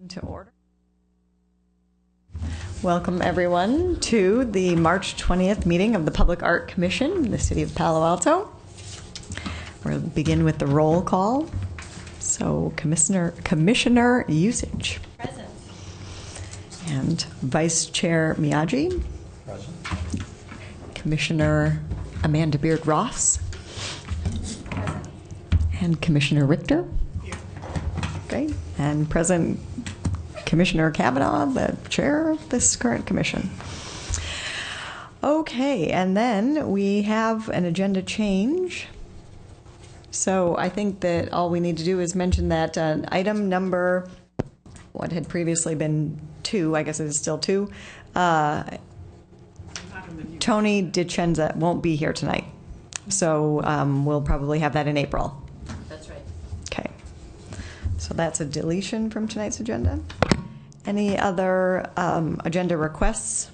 To order. Welcome everyone to the March 20th meeting of the Public Art Commission in the city of Palo Alto. We'll begin with the roll call. So Commissioner Usage. Present. And Vice Chair Miyagi. Present. Commissioner Amanda Beard Ross. Present. And Commissioner Richter. Here. Okay. And present Commissioner Kavanaugh, the chair of this current commission. Okay, and then we have an agenda change. So I think that all we need to do is mention that item number, what had previously been 2, I guess it is still 2, Tony DiCenza won't be here tonight. So we'll probably have that in April. That's right. Okay. So that's a deletion from tonight's agenda. Any other agenda requests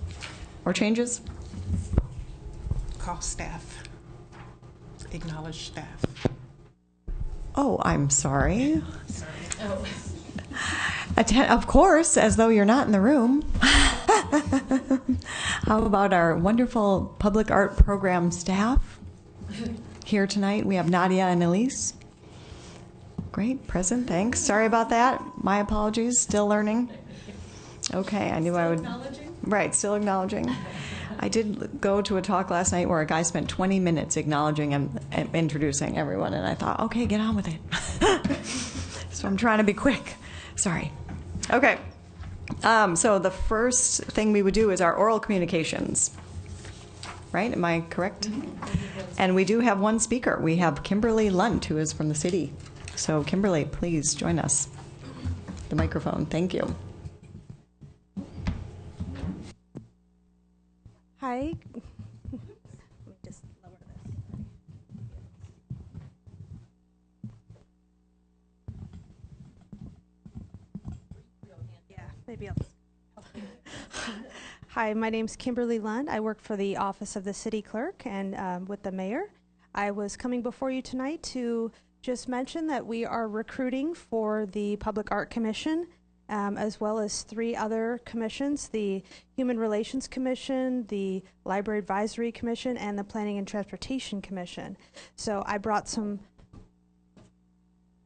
or changes? Call staff. Acknowledge staff. Oh, I'm sorry. Sorry. Oh. Of course, as though you're not in the room. How about our wonderful public art program staff here tonight? We have Nadia and Elise. Great, present, thanks. Sorry about that. My apologies, still learning. Okay, I knew I would. Acknowledging? Right, still acknowledging. I did go to a talk last night where a guy spent 20 minutes acknowledging and introducing everyone, and I thought, okay, get on with it. So I'm trying to be quick. Sorry. Okay. So the first thing we would do is our oral communications. Right? Am I correct? And we do have one speaker. We have Kimberly Lunt, who is from the city. So Kimberly, please join us. The microphone. Thank you. Hi. Let me just lower this. Yeah, maybe I'll just. Hi, my name's Kimberly Lund. I work for the Office of the City Clerk and with the Mayor. I was coming before you tonight to just mention that we are recruiting for the Public Art Commission, as well as 3 other commissions, the Human Relations Commission, the Library Advisory Commission, and the Planning and Transportation Commission. So I brought some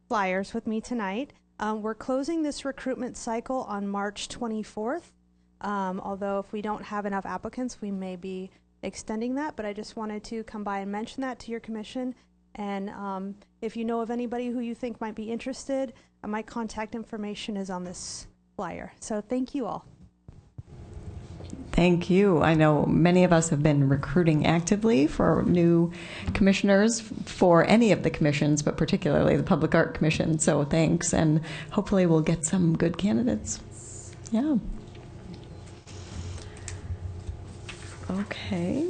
flyers with me tonight. We're closing this recruitment cycle on March 24th, although if we don't have enough applicants, we may be extending that, but I just wanted to come by and mention that to your commission. And if you know of anybody who you think might be interested, my contact information is on this flyer. So thank you all. Thank you. I know many of us have been recruiting actively for new commissioners for any of the commissions, but particularly the Public Art Commission. So thanks, and hopefully we'll get some good candidates. Yeah. Okay.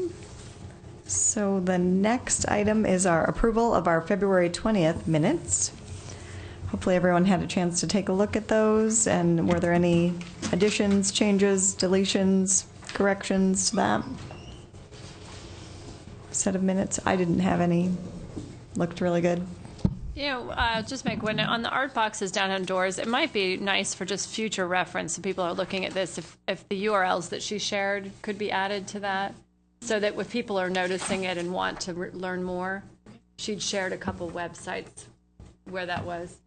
So the next item is our approval of our February 20th minutes. Hopefully everyone had a chance to take a look at those, and were there any additions, changes, deletions, corrections to that set of minutes? I didn't have any. Looked really good. You know, just make one on the art boxes down indoors. It might be nice for just future reference, so people are looking at this, if the URLs that she shared could be added to that, so that if people are noticing it and want to learn more, she'd shared a couple websites where that was.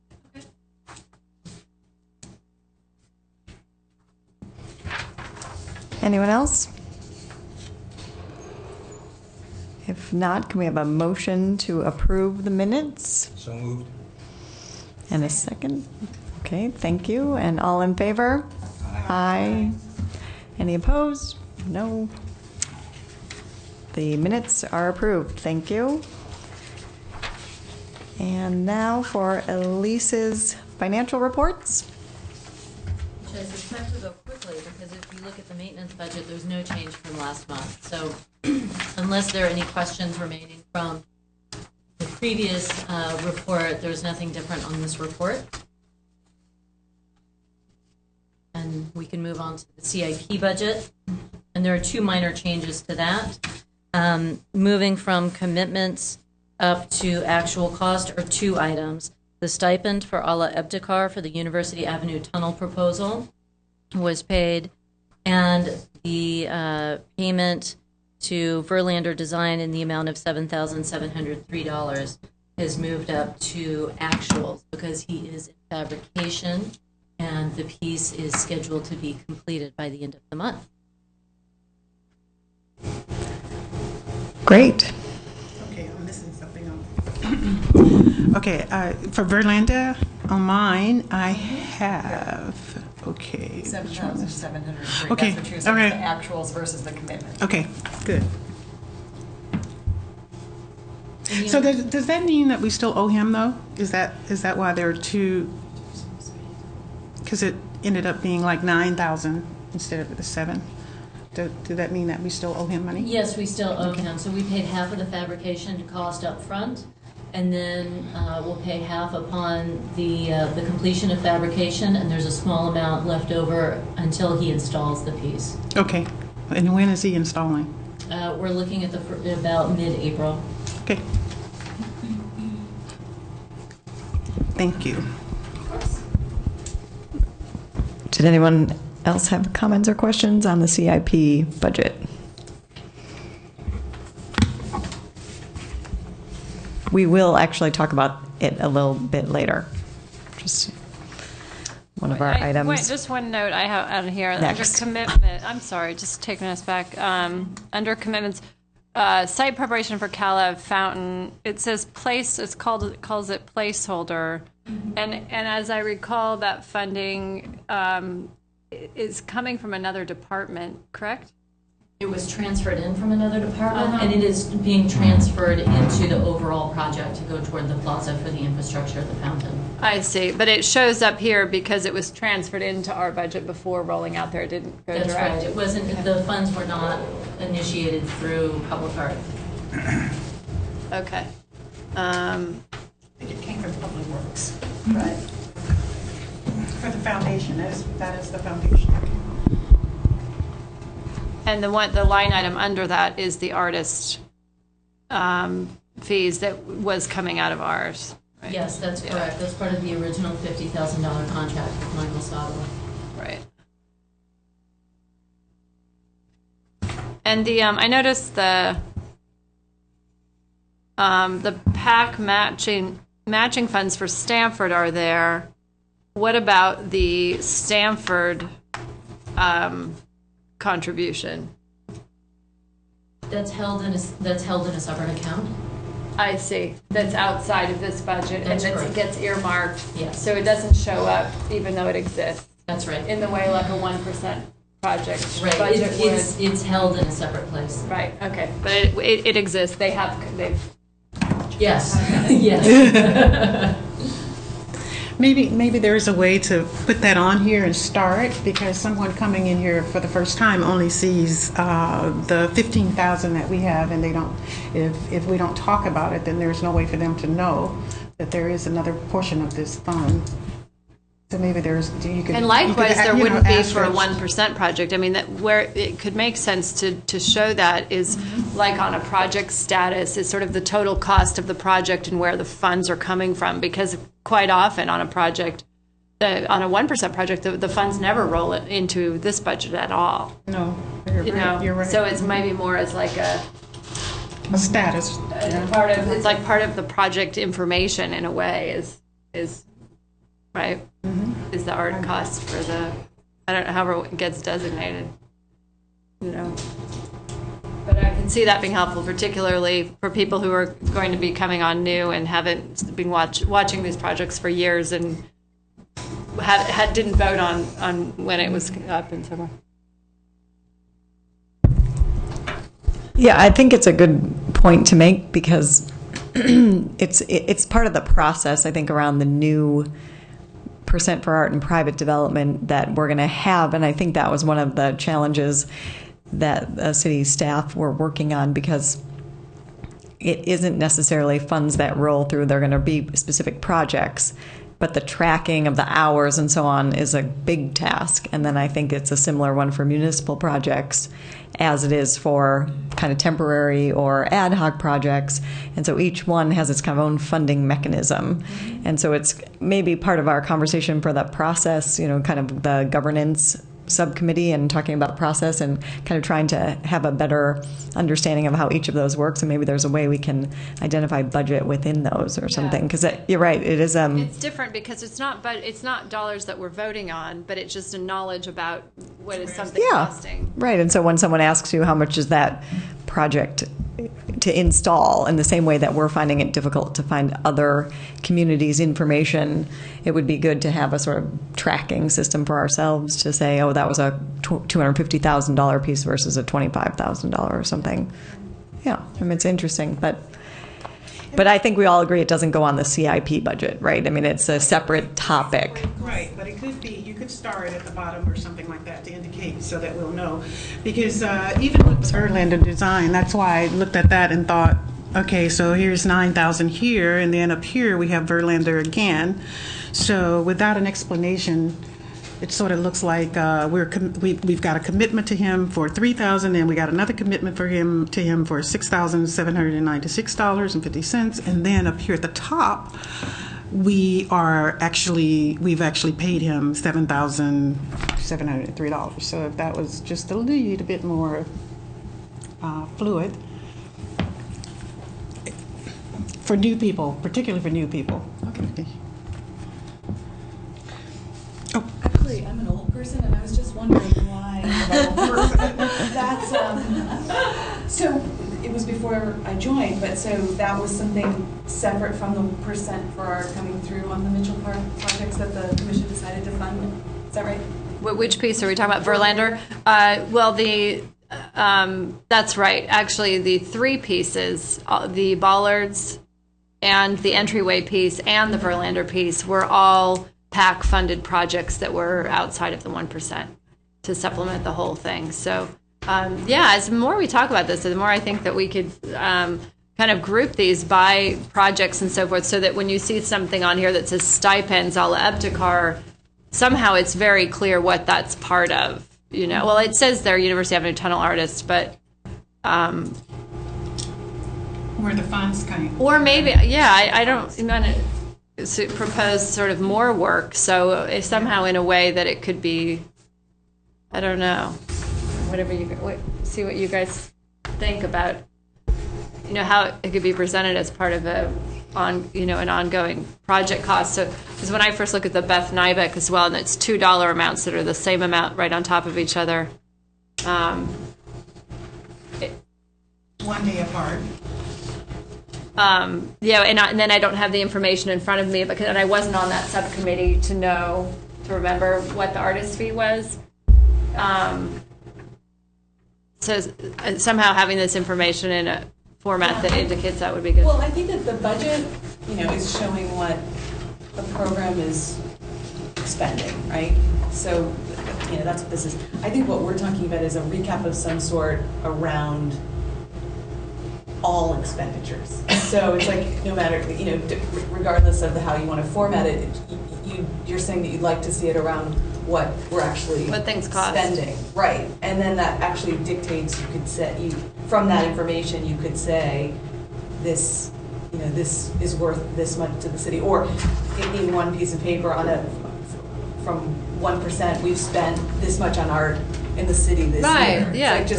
Anyone else? If not, can we have a motion to approve the minutes? So moved. And a second? Okay, thank you. And all in favor? Aye. Any opposed? No. The minutes are approved. Thank you. And now for Elise's financial reports. Which I suspect will go quickly, because if you look at the maintenance budget, there's no change from last month. So unless there are any questions remaining from the previous report, there's nothing different on this report. And we can move on to the CIP budget. And there are 2 minor changes to that. Moving from commitments up to actual cost are 2 items. The The stipend for Ala Ebtekar for the University Avenue Tunnel proposal was paid, and the payment to Verlander Design in the amount of $7,703 has moved up to actuals because he is in fabrication, and the piece is scheduled to be completed by the end of the month. Great. Okay, I'm missing something else. Okay, for Verlander, on mine, I have, okay. which one is- 7,703. Okay, That's what you're all saying, right. the actuals versus the commitment. Okay, good. And you So know- does that mean that we still owe him, though? Is that why there are two? Because it ended up being like 9,000 instead of the 7. Does that mean that we still owe him money? Yes, we still owe him. So we paid half of the fabrication cost up front, and then we'll pay half upon the completion of fabrication, and there's a small amount left over until he installs the piece. Okay. And when is he installing? We're looking at about mid-April. Okay. Thank you. Did anyone else have comments or questions on the CIP budget? We will actually talk about it a little bit later. Just one of our items. Wait, just one note I have on here. Next. Under commitment, I'm sorry, just taking us back. Under commitments, site preparation for Caleb Fountain, it says place, calls it placeholder. And as I recall, that funding is coming from another department, correct? It was transferred in from another department, and it is being transferred into the overall project to go toward the plaza for the infrastructure of the fountain. I see, but it shows up here because it was transferred into our budget before rolling out there. It didn't go That's direct. right. It wasn't, the funds were not initiated through public art. Okay. It came from Public Works. Right. For the foundation, that is the foundation. And the line item under that is the artist fees that was coming out of ours. Right? Yes, that's correct. That's part of the original $50,000 contract with Michael Sotto. Right. And the I noticed the PAC matching funds for Stanford are there. What about the Stanford contribution? That's held in a separate account. I see. That's outside of this budget, That's and correct. it gets earmarked. Yes. So it doesn't show up, even though it exists, That's right. in the way like a 1% project Right. budget would. It's held in a separate place. Right. Okay. But it exists. They've. Yes. Yes. Maybe there's a way to put that on here and start, because someone coming in here for the first time only sees the 15,000 that we have, and they don't. If we don't talk about it, then there's no way for them to know that there is another portion of this fund. So maybe you could. And likewise, there you wouldn't know, be for a asterisk. 1% project. I mean, that where it could make sense to show that is like on a project status is sort of the total cost of the project and where the funds are coming from. Because quite often on a project, on a 1% project, the funds never roll it into this budget at all. No, you're You right. know, You're right. so it's maybe more as like a status. Yeah. part of it's like part of the project information in a way is right. Is the art cost for the, I don't know, however it gets designated, you know. But I can see that being helpful, particularly for people who are going to be coming on new and haven't been watching these projects for years and didn't vote on when it was up and so on. Yeah, I think it's a good point to make, because it's part of the process, I think, around the new percent for art and private development that we're going to have. And I think that was one of the challenges that the city staff were working on, because it isn't necessarily funds that roll through. They're going to be specific projects, but the tracking of the hours and so on is a big task. And then I think it's a similar one for municipal projects. as it is for kind of temporary or ad hoc projects. And so each one has its kind of own funding mechanism. And so it's maybe part of our conversation for that process, kind of the governance subcommittee and talking about process and kind of trying to have a better understanding of how each of those works, and maybe there's a way we can identify budget within those or something, because you're right, it is it's different because it's not dollars that we're voting on, but it's just a knowledge about what is something costing. Right. And so when someone asks you how much is that project to install, in the same way that we're finding it difficult to find other communities' information, it would be good to have a sort of tracking system for ourselves to say, oh, that was a $250,000 piece versus a $25,000 or something. Yeah, I mean, it's interesting, but I think we all agree it doesn't go on the CIP budget, right? I mean, it's a separate topic. Right, but it could be, you could star it at the bottom or something like that to indicate so that we'll know. Because even with Verlander design, that's why I looked at that and thought, okay, so here's 9,000 here, and then up here we have Verlander again. So without an explanation, it sort of looks like we've got a commitment to him for $3,000, and we got another commitment to him for $6,796.50, and then up here at the top, we've actually paid him $7,703. So if that was just a little bit more fluid for new people, particularly for new people. Okay. Actually, I'm an old person, and I was just wondering why I'm an old person. That's so it was before I joined, but so that was something separate from the percent for our coming through on the Mitchell Park projects that the commission decided to fund. Is that right? Which piece are we talking about? Verlander? That's right. Actually, the three pieces, the bollards and the entryway piece and the Verlander piece, were all PAC funded projects that were outside of the 1% to supplement the whole thing. So as the more we talk about this, the more I think that we could kind of group these by projects and so forth, so that when you see something on here that says stipends a la Epticar, somehow it's very clear what that's part of. Well, it says there University Avenue Tunnel Artists, but where the funds coming. Or maybe, I don't propose sort of more work, so if somehow in a way that it could be, I don't know, see what you guys think about, how it could be presented as part of an ongoing project cost. So, because when I first look at the Beth Nybeck as well, and it's $2 amounts that are the same amount right on top of each other. 1 day apart. And then I don't have the information in front of me, and I wasn't on that subcommittee to remember what the artist fee was. So somehow having this information in a format that indicates that would be good. Well, I think that the budget, is showing what the program is spending, right? So, that's what this is. I think what we're talking about is a recap of some sort around all expenditures. So it's like, no matter, regardless of how you want to format it, you're saying that you'd like to see it around what we're actually what things cost. Spending. Right. And then that actually dictates, from that information, you could say, this is worth this much to the city. Or in one piece of paper from 1%, we've spent this much on art in the city this year. Yeah. It's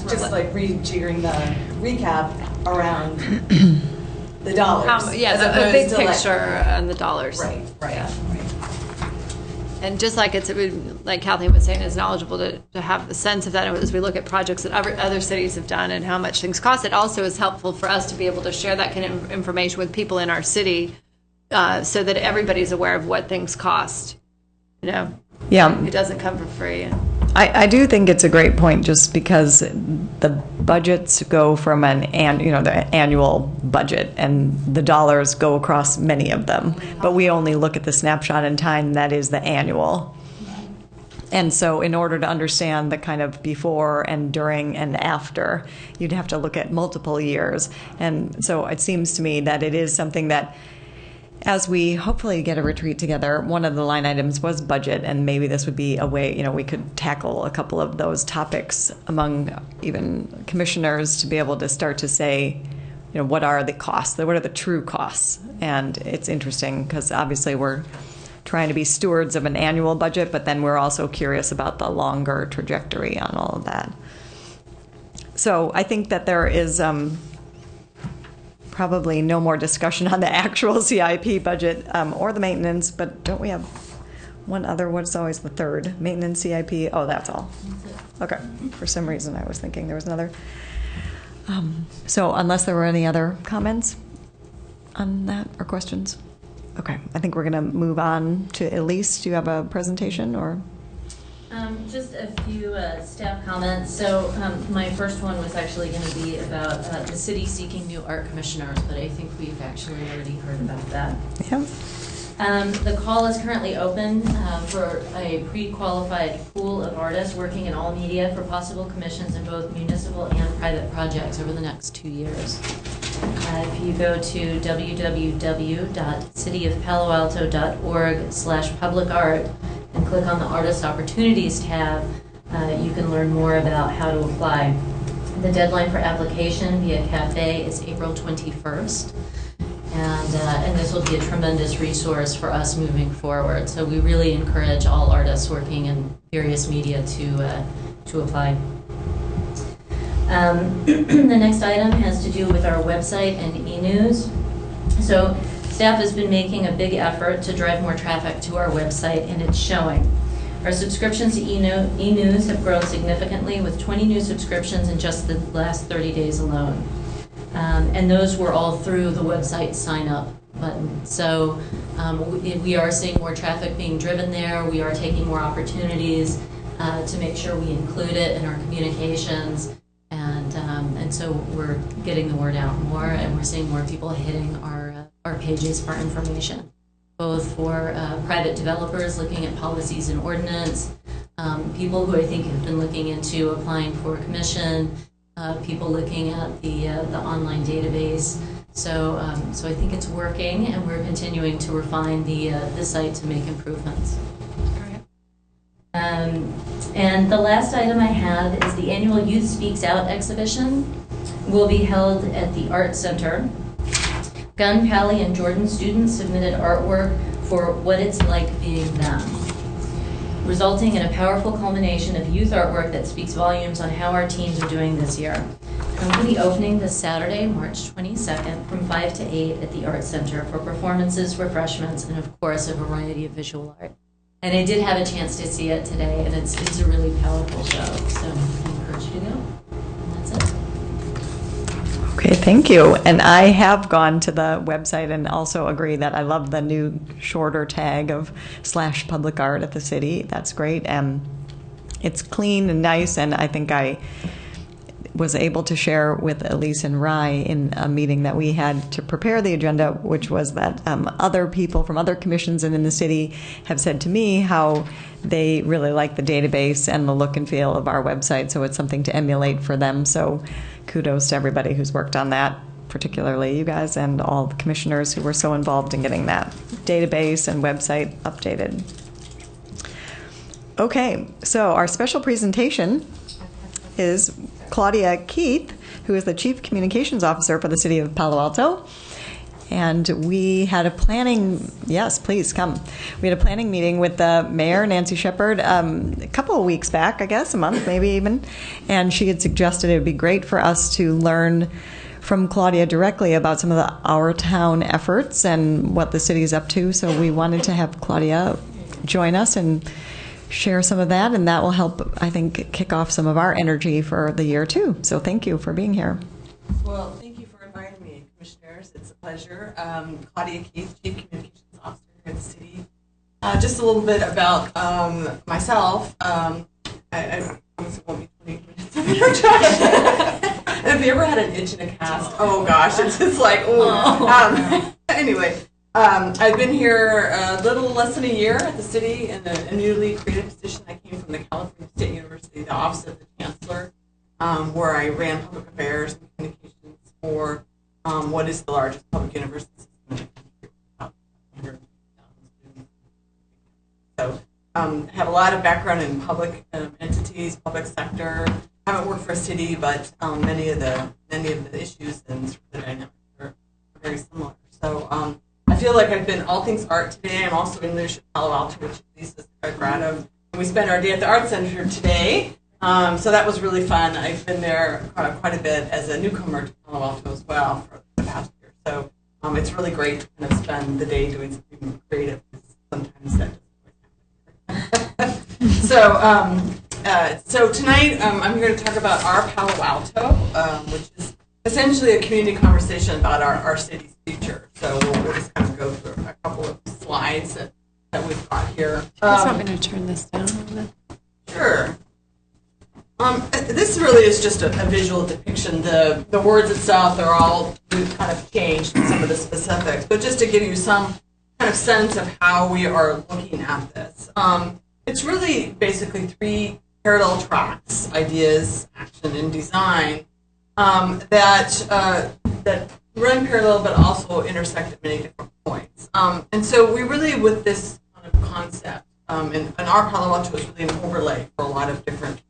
just like rejiggering the recap around the dollars. The big picture and the dollars. Right. Yeah. And just like like Kathleen was saying, is knowledgeable to have the sense of that as we look at projects that other cities have done and how much things cost. It also is helpful for us to be able to share that kind of information with people in our city, so that everybody's aware of what things cost. Yeah. It doesn't come for free. I do think it's a great point, just because the budgets go from the annual budget, and the dollars go across many of them, but we only look at the snapshot in time that is the annual. And so in order to understand the kind of before and during and after, you'd have to look at multiple years. And so it seems to me that it is something that as we hopefully get a retreat together, one of the line items was budget, and maybe this would be a way, we could tackle a couple of those topics among even commissioners to be able to start to say, what are the costs? What are the true costs? And it's interesting because obviously we're trying to be stewards of an annual budget, but then we're also curious about the longer trajectory on all of that. So I think that there is probably no more discussion on the actual CIP budget or the maintenance, but don't we have one other? What's always the third? Maintenance, CIP? Oh, that's all. Okay. For some reason, I was thinking there was another. So unless there were any other comments on that or questions? Okay. I think we're going to move on to Elise. Do you have a presentation or? Just a few staff comments. So my first one was actually going to be about the city seeking new art commissioners, but I think we've actually already heard about that. Yeah. The call is currently open for a pre-qualified pool of artists working in all media for possible commissions in both municipal and private projects over the next 2 years. If you go to www.cityofpaloalto.org/publicart and click on the Artist Opportunities tab, you can learn more about how to apply. The deadline for application via CAFE is April 21st. And this will be a tremendous resource for us moving forward. So we really encourage all artists working in various media to apply. The next item has to do with our website and e-news. So staff has been making a big effort to drive more traffic to our website, and it's showing. Our subscriptions to e-news have grown significantly, with 20 new subscriptions in just the last 30 days alone. And those were all through the website sign up button. So we are seeing more traffic being driven there. We are taking more opportunities to make sure we include it in our communications. And so we're getting the word out more, and we're seeing more people hitting our pages for information, both for private developers looking at policies and ordinance, people who I think have been looking into applying for a commission, people looking at the online database. So I think it's working, and we're continuing to refine the site to make improvements. And the last item I have is the annual Youth Speaks Out exhibition will be held at the Art Center. Gunn, Pally, and Jordan students submitted artwork for What It's Like Being Them, resulting in a powerful culmination of youth artwork that speaks volumes on how our teens are doing this year. We'll be opening this Saturday, March 22nd, from 5 to 8 at the Art Center for performances, refreshments, and of course a variety of visual art. And I did have a chance to see it today, and it's a really powerful show, so I encourage you to go. And that's it. Okay, thank you. And I have gone to the website and also agree that I love the new shorter tag of /publicart at the city. That's great. It's clean and nice, and I think I was able to share with Elise and Rye in a meeting that we had to prepare the agenda, which was that other people from other commissions and in the city have said to me how they really like the database and the look and feel of our website, so it's something to emulate for them. So kudos to everybody who's worked on that, particularly you guys and all the commissioners who were so involved in getting that database and website updated. Okay, so our special presentation is Claudia Keith, who is the Chief Communications Officer for the City of Palo Alto. And we had a planning, yes, please come. We had a planning meeting with the mayor, Nancy Shepard, a couple of weeks back, I guess, a month maybe even. And she had suggested it would be great for us to learn from Claudia directly about some of the Our Town efforts and what the city is up to. So we wanted to have Claudia join us and share some of that, and that will help, I think, kick off some of our energy for the year too. So thank you for being here. Well, thank you for inviting me, commissioners. It's a pleasure. Claudia Keith, Chief Communications Officer here at the city. Just a little bit about myself. I promise it won't be 20 minutes of introduction. Have you ever had an itch in a cast? Oh gosh, it's just like, anyway. I've been here a little less than a year at the city in a newly created position. I came from the California State University, the Office of the Chancellor, where I ran public affairs and communications for what is the largest public university system in the country. So have a lot of background in public entities, public sector. Haven't worked for a city, but many of the issues and sort of the dynamics are very similar. So I feel like I've been all things art today. I'm also in leadership Palo Alto, which Lisa's quite proud of. And we spent our day at the Art Center today. So that was really fun. I've been there quite a bit as a newcomer to Palo Alto as well for the past year. So it's really great to kind of spend the day doing something creative. Sometimes that doesn't always happen. So tonight I'm here to talk about our Palo Alto, which is essentially a community conversation about our city's future. So we'll just kind of go through a couple of slides that we've got here. You guys want me to turn this down a little bit? Sure. This really is just a visual depiction. The words itself, they're all, we've kind of changed some of the specifics, but just to give you some kind of sense of how we are looking at this. It's really basically three parallel tracks: ideas, action, and design, that run parallel but also intersect at many different points. And so we really, with this kind of concept, and our Palo Alto is really an overlay for a lot of different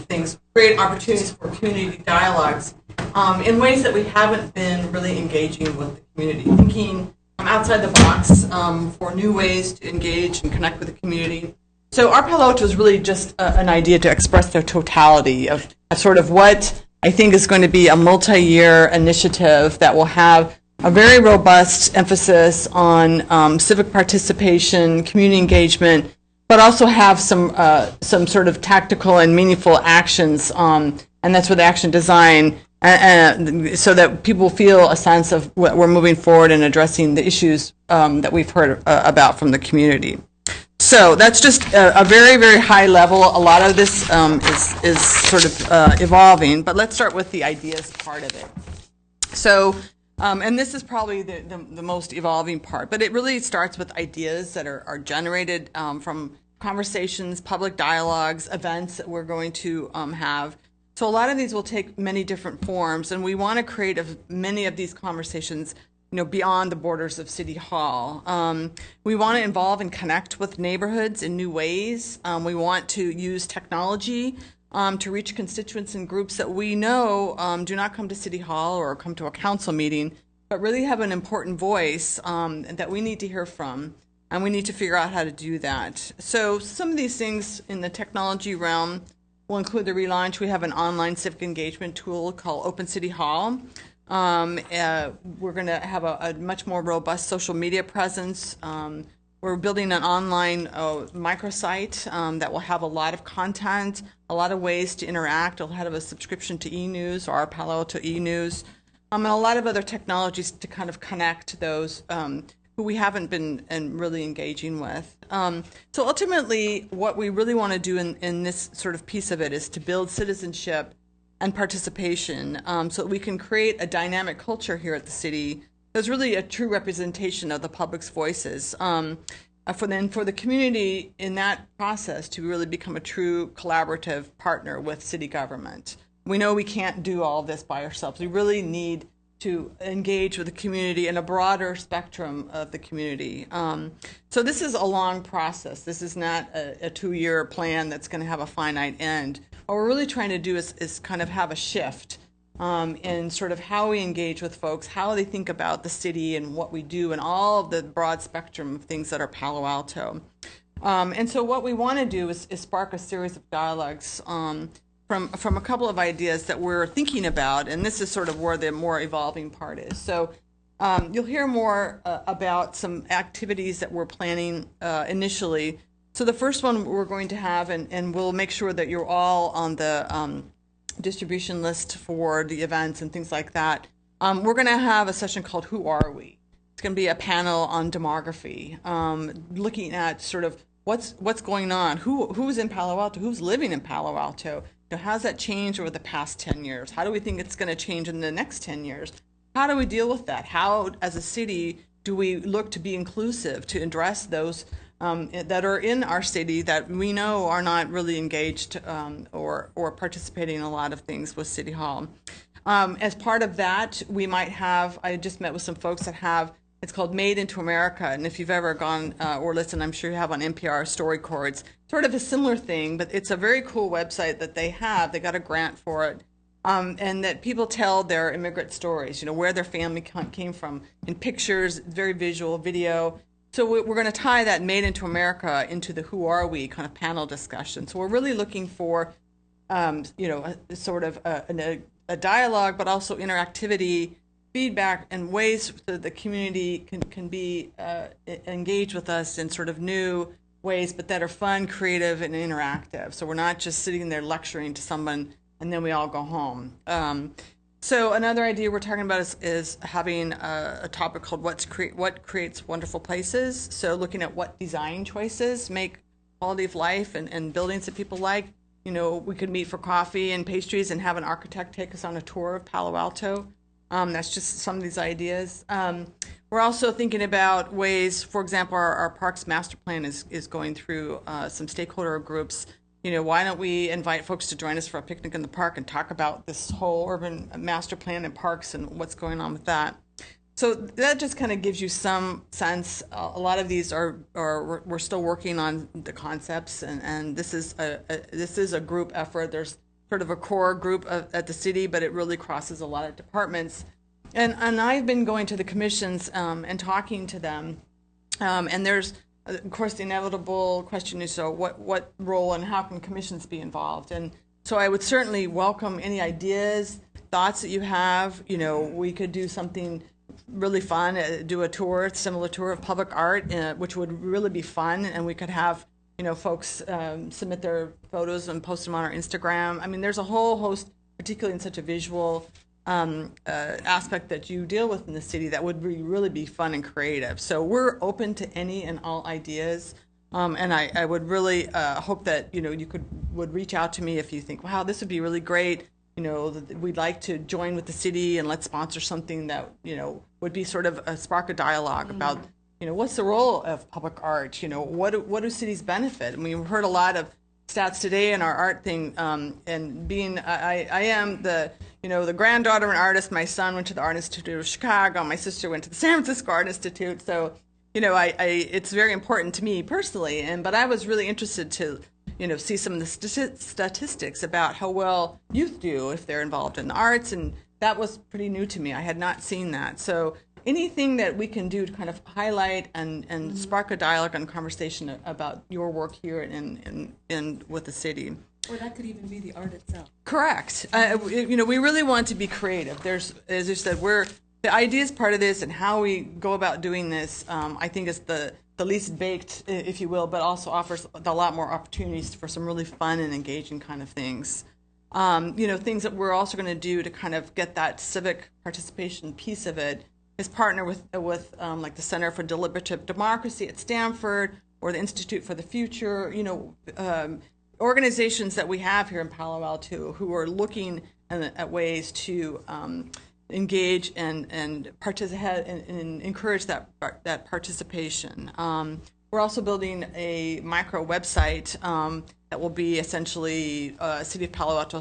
things, create opportunities for community dialogues in ways that we haven't been really engaging with the community, thinking outside the box for new ways to engage and connect with the community. So our Palo Alto is really just an idea to express the totality of sort of what I think is going to be a multi-year initiative that will have a very robust emphasis on civic participation, community engagement, but also have some sort of tactical and meaningful actions, and that's where the action design, so that people feel a sense of what we're moving forward and addressing the issues that we've heard about from the community. So that's just a very, very high level. A lot of this is sort of evolving, but let's start with the ideas part of it. So, and this is probably the most evolving part, but it really starts with ideas that are generated from conversations, public dialogues, events that we're going to have. So a lot of these will take many different forms, and we want to create many of these conversations, beyond the borders of City Hall. We want to involve and connect with neighborhoods in new ways. We want to use technology to reach constituents and groups that we know do not come to City Hall or come to a council meeting, but really have an important voice that we need to hear from, and we need to figure out how to do that. So some of these things in the technology realm will include the relaunch. We have an online civic engagement tool called Open City Hall. We're going to have a much more robust social media presence. We're building an online microsite that will have a lot of content, a lot of ways to interact. It'll have a subscription to e-news, or our Palo Alto e-news, and a lot of other technologies to kind of connect those who we haven't been really engaging with. So ultimately, what we really want to do in this sort of piece of it is to build citizenship and participation, so that we can create a dynamic culture here at the city that's really a true representation of the public's voices. For the community in that process to really become a true collaborative partner with city government. We know we can't do all this by ourselves. We really need to engage with the community in a broader spectrum of the community. So this is a long process. This is not a 2-year plan that's going to have a finite end. What we're really trying to do is kind of have a shift in sort of how we engage with folks, how they think about the city and what we do, and all of the broad spectrum of things that are Palo Alto. And so what we want to do is spark a series of dialogues from a couple of ideas that we're thinking about, and this is sort of where the more evolving part is. So you'll hear more about some activities that we're planning initially. So the first one we're going to have, and we'll make sure that you're all on the distribution list for the events and things like that. We're going to have a session called Who Are We? It's going to be a panel on demography, looking at sort of what's going on, who's in Palo Alto, who's living in Palo Alto. How's that changed over the past 10 years? How do we think it's going to change in the next 10 years? How do we deal with that? How, as a city, do we look to be inclusive, to address those that are in our city that we know are not really engaged or participating in a lot of things with City Hall? As part of that, we might have, I just met with some folks that have It's called Made into America, and if you've ever gone or listened, I'm sure you have on NPR StoryCorps. It's sort of a similar thing, but it's a very cool website that they have. They got a grant for it, and that people tell their immigrant stories, where their family came from, in pictures, very visual, video. So we're going to tie that Made into America into the Who Are We kind of panel discussion. So we're really looking for, a sort of a dialogue, but also interactivity, feedback, and ways that the community can be engaged with us in sort of new ways, but that are fun, creative, and interactive. So we're not just sitting there lecturing to someone and then we all go home. So another idea we're talking about is having a topic called what creates wonderful places. So looking at what design choices make quality of life and buildings that people like. We could meet for coffee and pastries and have an architect take us on a tour of Palo Alto. That's just some of these ideas. We're also thinking about ways, for example, our parks master plan is going through some stakeholder groups. Why don't we invite folks to join us for a picnic in the park and talk about this whole urban master plan and parks and what's going on with that. So that just kind of gives you some sense. A lot of these are we're still working on the concepts, and this is a group effort. There's sort of a core group at the city, but it really crosses a lot of departments. And I've been going to the commissions and talking to them, and there's, of course, the inevitable question is, so what role and how can commissions be involved? And so I would certainly welcome any ideas, thoughts that you have. We could do something really fun, do a tour, similar tour of public art, which would really be fun, and we could have folks submit their photos and post them on our Instagram. I mean, there's a whole host, particularly in such a visual aspect that you deal with in the city, that would really be fun and creative. So we're open to any and all ideas, and I would really hope that you would reach out to me if you think, wow, this would be really great. We'd like to join with the city and let's sponsor something that would be sort of a spark of dialogue about what's the role of public art. What do cities benefit? I mean, we've heard a lot of stats today in our art thing, and being I am the the granddaughter of an artist. My son went to the Art Institute of Chicago. My sister went to the San Francisco Art Institute. So it's very important to me personally. But I was really interested to see some of the statistics about how well youth do if they're involved in the arts, and that was pretty new to me. I had not seen that. So anything that we can do to kind of highlight and spark a dialogue and conversation about your work here and with the city. Or that could even be the art itself. Correct. We really want to be creative. There's, as you said, the ideas part of this and how we go about doing this, I think is the least baked, if you will, but also offers a lot more opportunities for some really fun and engaging kind of things. Things that we're also going to do to kind of get that civic participation piece of it is partner with like the Center for Deliberative Democracy at Stanford or the Institute for the Future, organizations that we have here in Palo Alto who are looking at ways to engage and participate and encourage that participation. We're also building a micro website that will be essentially City of Palo Alto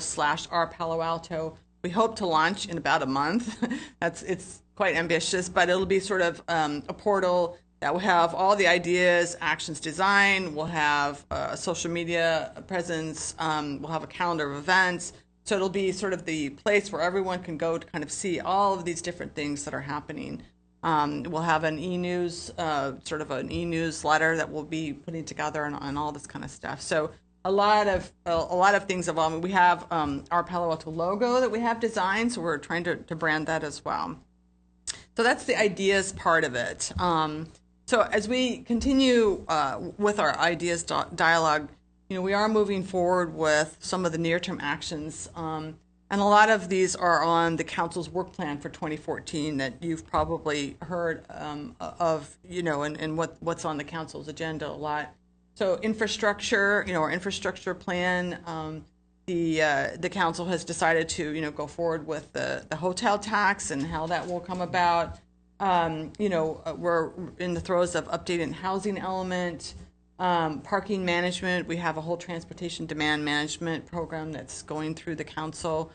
/ our Palo Alto. We hope to launch in about a month. It's quite ambitious, but it'll be sort of a portal that will have all the ideas, actions, design. We'll have a social media presence. We'll have a calendar of events. So it'll be sort of the place where everyone can go to kind of see all of these different things that are happening. We'll have an e-news, sort of an e-newsletter that we'll be putting together and all this kind of stuff. So a lot of things involved. We have our Palo Alto logo that we have designed, so we're trying to brand that as well. So that's the ideas part of it. So as we continue with our ideas dialogue, we are moving forward with some of the near-term actions, and a lot of these are on the council's work plan for 2014 that you've probably heard of, and what's on the council's agenda a lot. So infrastructure, our infrastructure plan, the council has decided to, go forward with the hotel tax and how that will come about. We're in the throes of updating housing element. Parking management, we have a whole transportation demand management program that's going through the council.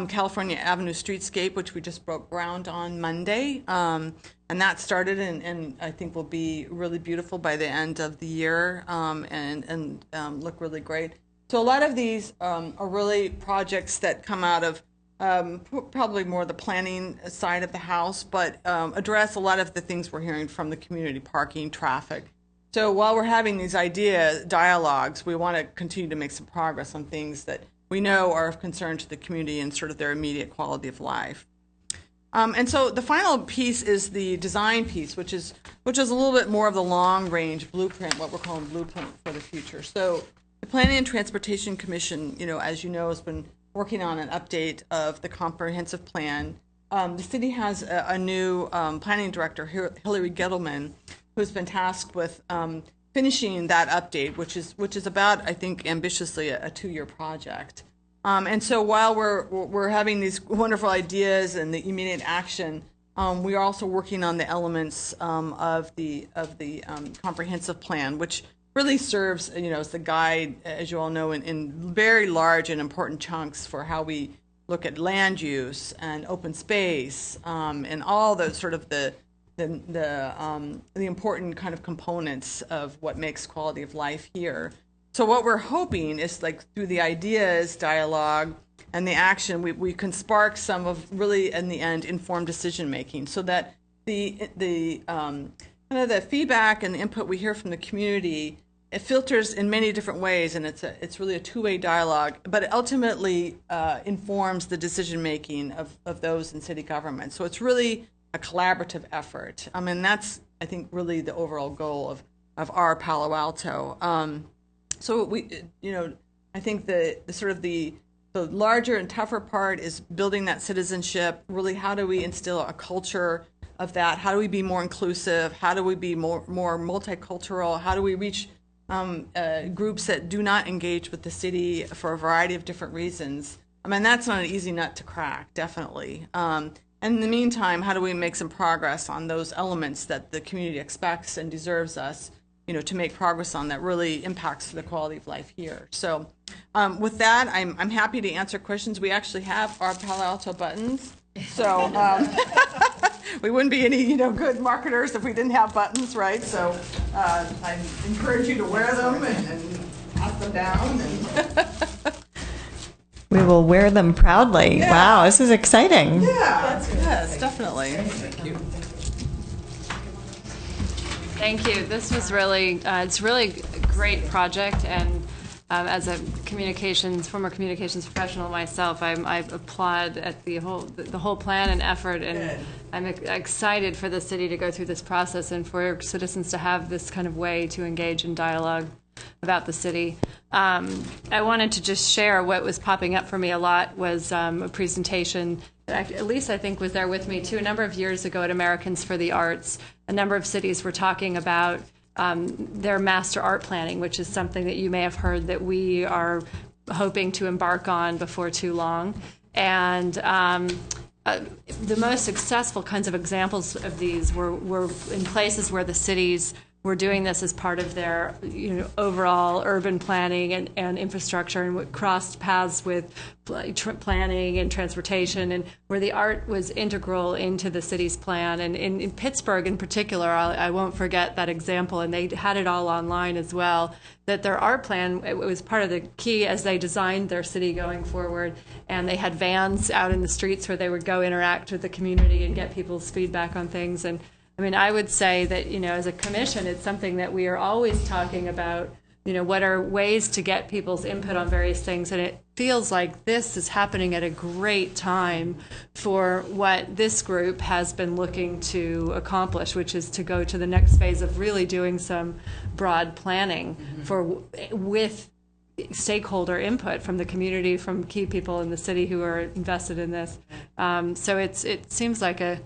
California Avenue Streetscape, which we just broke ground on Monday. And that started and I think will be really beautiful by the end of the year and look really great. So a lot of these are really projects that come out of probably more the planning side of the house, but address a lot of the things we're hearing from the community, parking, traffic. So while we're having these dialogues, we want to continue to make some progress on things that we know are of concern to the community and sort of their immediate quality of life. And so the final piece is the design piece, which is a little bit more of the long-range blueprint, what we're calling blueprint for the future. So the Planning and Transportation Commission, as you know, has been working on an update of the comprehensive plan. The city has a new planning director, Hillary Gettleman, who's been tasked with finishing that update, which is about, I think, ambitiously a 2-year project. And so while we're having these wonderful ideas and the immediate action, we are also working on the elements of the comprehensive plan, which really serves, as the guide, as you all know, in very large and important chunks for how we look at land use and open space and all those sort of the important kind of components of what makes quality of life here. So what we're hoping is, like, through the ideas, dialogue, and the action, we can spark some of really, in the end, informed decision making, so that the kind of the feedback and the input we hear from the community, it filters in many different ways, and it's really a two-way dialogue, but it ultimately informs the decision making of those in city government. So it's really a collaborative effort. I mean, that's, I think, really the overall goal of our Palo Alto. So I think the sort of the larger and tougher part is building that citizenship. Really, how do we instill a culture of that? How do we be more inclusive? How do we be more multicultural? How do we reach groups that do not engage with the city for a variety of different reasons? I mean, that's not an easy nut to crack, definitely. And in the meantime, how do we make some progress on those elements that the community expects and deserves us, to make progress on that really impacts the quality of life here. So with that, I'm happy to answer questions. We actually have our Palo Alto buttons. So we wouldn't be any, good marketers if we didn't have buttons, right? So I encourage you to wear them and pass them down. We will wear them proudly. Yeah. Wow, this is exciting. Yeah, yes, definitely. Thank you. Thank you. This was really, it's really a great project, and as a former communications professional myself, I applaud at the whole plan and effort, and good. I'm excited for the city to go through this process and for citizens to have this kind of way to engage in dialogue about the city. I wanted to just share what was popping up for me a lot was a presentation that at least I think was there with me too. A number of years ago at Americans for the Arts, a number of cities were talking about their master art planning, which is something that you may have heard that we are hoping to embark on before too long. And the most successful kinds of examples of these were in places where the cities were doing this as part of their overall urban planning and infrastructure, and crossed paths with planning and transportation, and where the art was integral into the city's plan. And in Pittsburgh in particular, I won't forget that example, and they had it all online as well, that their art plan, it was part of the key as they designed their city going forward. And they had vans out in the streets where they would go interact with the community and get people's feedback on things. And I mean, I would say that, as a commission, it's something that we are always talking about, what are ways to get people's input on various things. And it feels like this is happening at a great time for what this group has been looking to accomplish, which is to go to the next phase of really doing some broad planning with stakeholder input from the community, from key people in the city who are invested in this. So it seems like a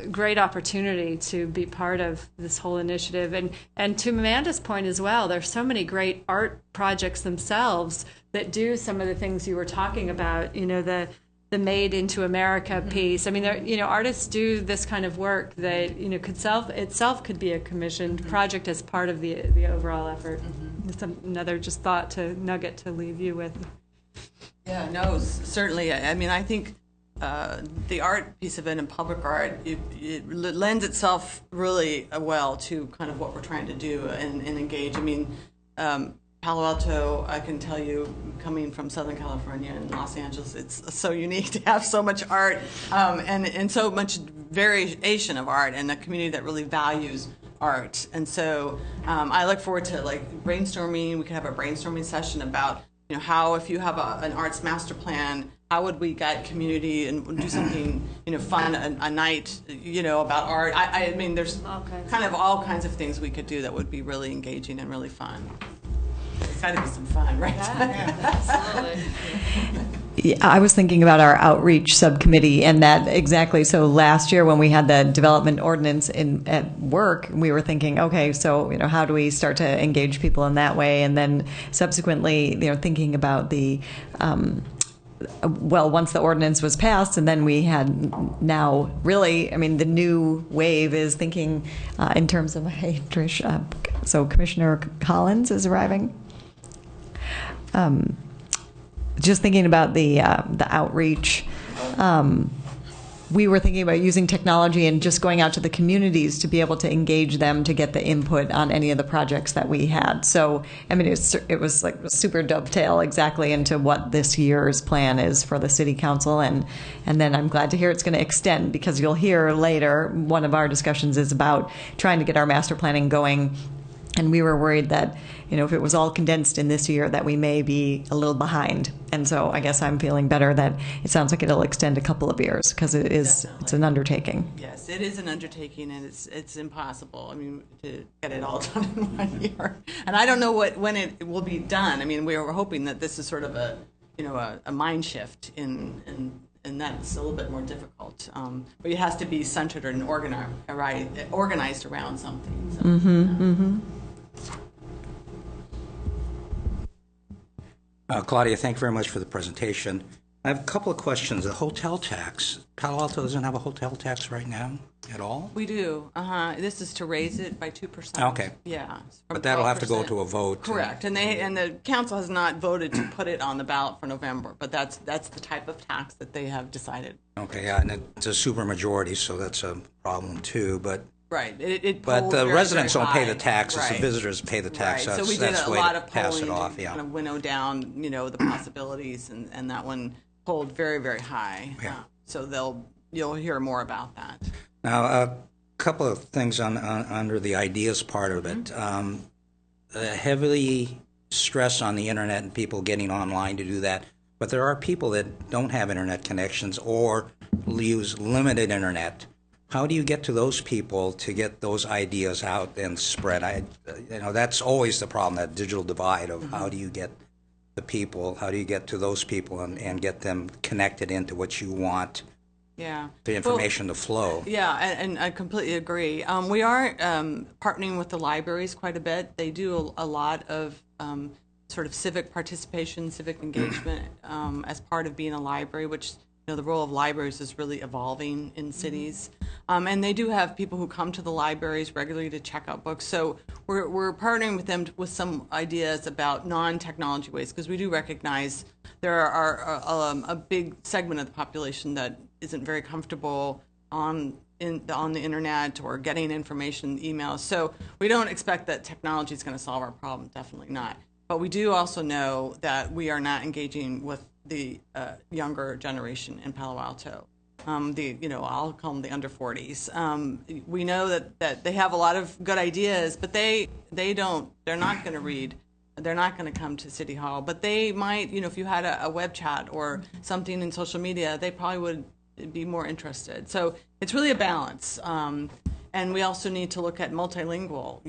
great opportunity to be part of this whole initiative. And to Amanda's point as well, there's so many great art projects themselves that do some of the things you were talking about, the Made into America piece. I mean, artists do this kind of work that, itself could be a commissioned project as part of the overall effort. It's another just nugget to leave you with. Yeah, no, certainly. I mean, I think the art piece of it and public art, it lends itself really well to kind of what we're trying to do and engage. I mean, Palo Alto, I can tell you, coming from Southern California and Los Angeles, it's so unique to have so much art and so much variation of art, and a community that really values art. And so I look forward to like brainstorming. We could have a brainstorming session about, you know, how, if you have an arts master plan, how would we guide community and do something, you know, fun, a night, you know, about art. I mean, there's kind of all kinds of things we could do that would be really engaging and really fun. It's got to be some fun, right? Absolutely. Yeah, I was thinking about our outreach subcommittee and that exactly. So last year when we had the development ordinance at work, we were thinking, okay, so, you know, how do we start to engage people in that way? And then subsequently, you know, thinking about the, well, once the ordinance was passed, and then we had now really, I mean, the new wave is thinking in terms of, hey, Trish, so Commissioner Collins is arriving. Just thinking about the outreach, we were thinking about using technology and just going out to the communities to be able to engage them to get the input on any of the projects that we had. So, I mean, it was like a super dovetail exactly into what this year's plan is for the city council. And then I'm glad to hear it's going to extend, because you'll hear later, one of our discussions is about trying to get our master planning going. And we were worried that, you know, if it was all condensed in this year, that we may be a little behind. And so I guess I'm feeling better that it sounds like it'll extend a couple of years, because it's an undertaking. Yes, it is an undertaking, and it's impossible. I mean, to get it all done in 1 year. And I don't know when it will be done. I mean, we were hoping that this is sort of a mind shift and that's a little bit more difficult. But it has to be centered and organized around something. So, Claudia, thank you very much for the presentation. I have a couple of questions. The hotel tax. Palo Alto doesn't have a hotel tax right now at all? We do. This is to raise it by 2%. Okay. Yeah. But that'll have to go to a vote. Correct. And the council has not voted to put it on the ballot for November, but that's the type of tax that they have decided. Okay, yeah, and it's a supermajority, so that's a problem too. But right. It but the residents don't pay the taxes. Right. The visitors pay the tax. Right. That's, so we did that's a way lot to of pass polling it off. to Yeah. kind of winnow down, the possibilities, and that one polled very, very high. Yeah. So you'll hear more about that. Now, a couple of things under the ideas part of it. Heavily stress on the internet and people getting online to do that. But there are people that don't have internet connections or use limited internet. How do you get to those people to get those ideas out and spread? That's always the problem, that digital divide of how do you get the people, how do you get to those people and get them connected into what you want? Yeah. The information to flow. Yeah, and I completely agree. We are partnering with the libraries quite a bit. They do a lot of sort of civic participation, civic engagement as part of being a library, which the role of libraries is really evolving in cities. And they do have people who come to the libraries regularly to check out books. So we're partnering with them with some ideas about non-technology ways, because we do recognize there are a big segment of the population that isn't very comfortable on the internet or getting information, emails. So we don't expect that technology is going to solve our problem. Definitely not. But we do also know that we are not engaging with the younger generation in Palo Alto. I'll call them the under 40s. We know that they have a lot of good ideas, but they're not going to read. They're not going to come to City Hall, but they might, if you had a web chat or something in social media, they probably would be more interested. So it's really a balance. And we also need to look at multilingual,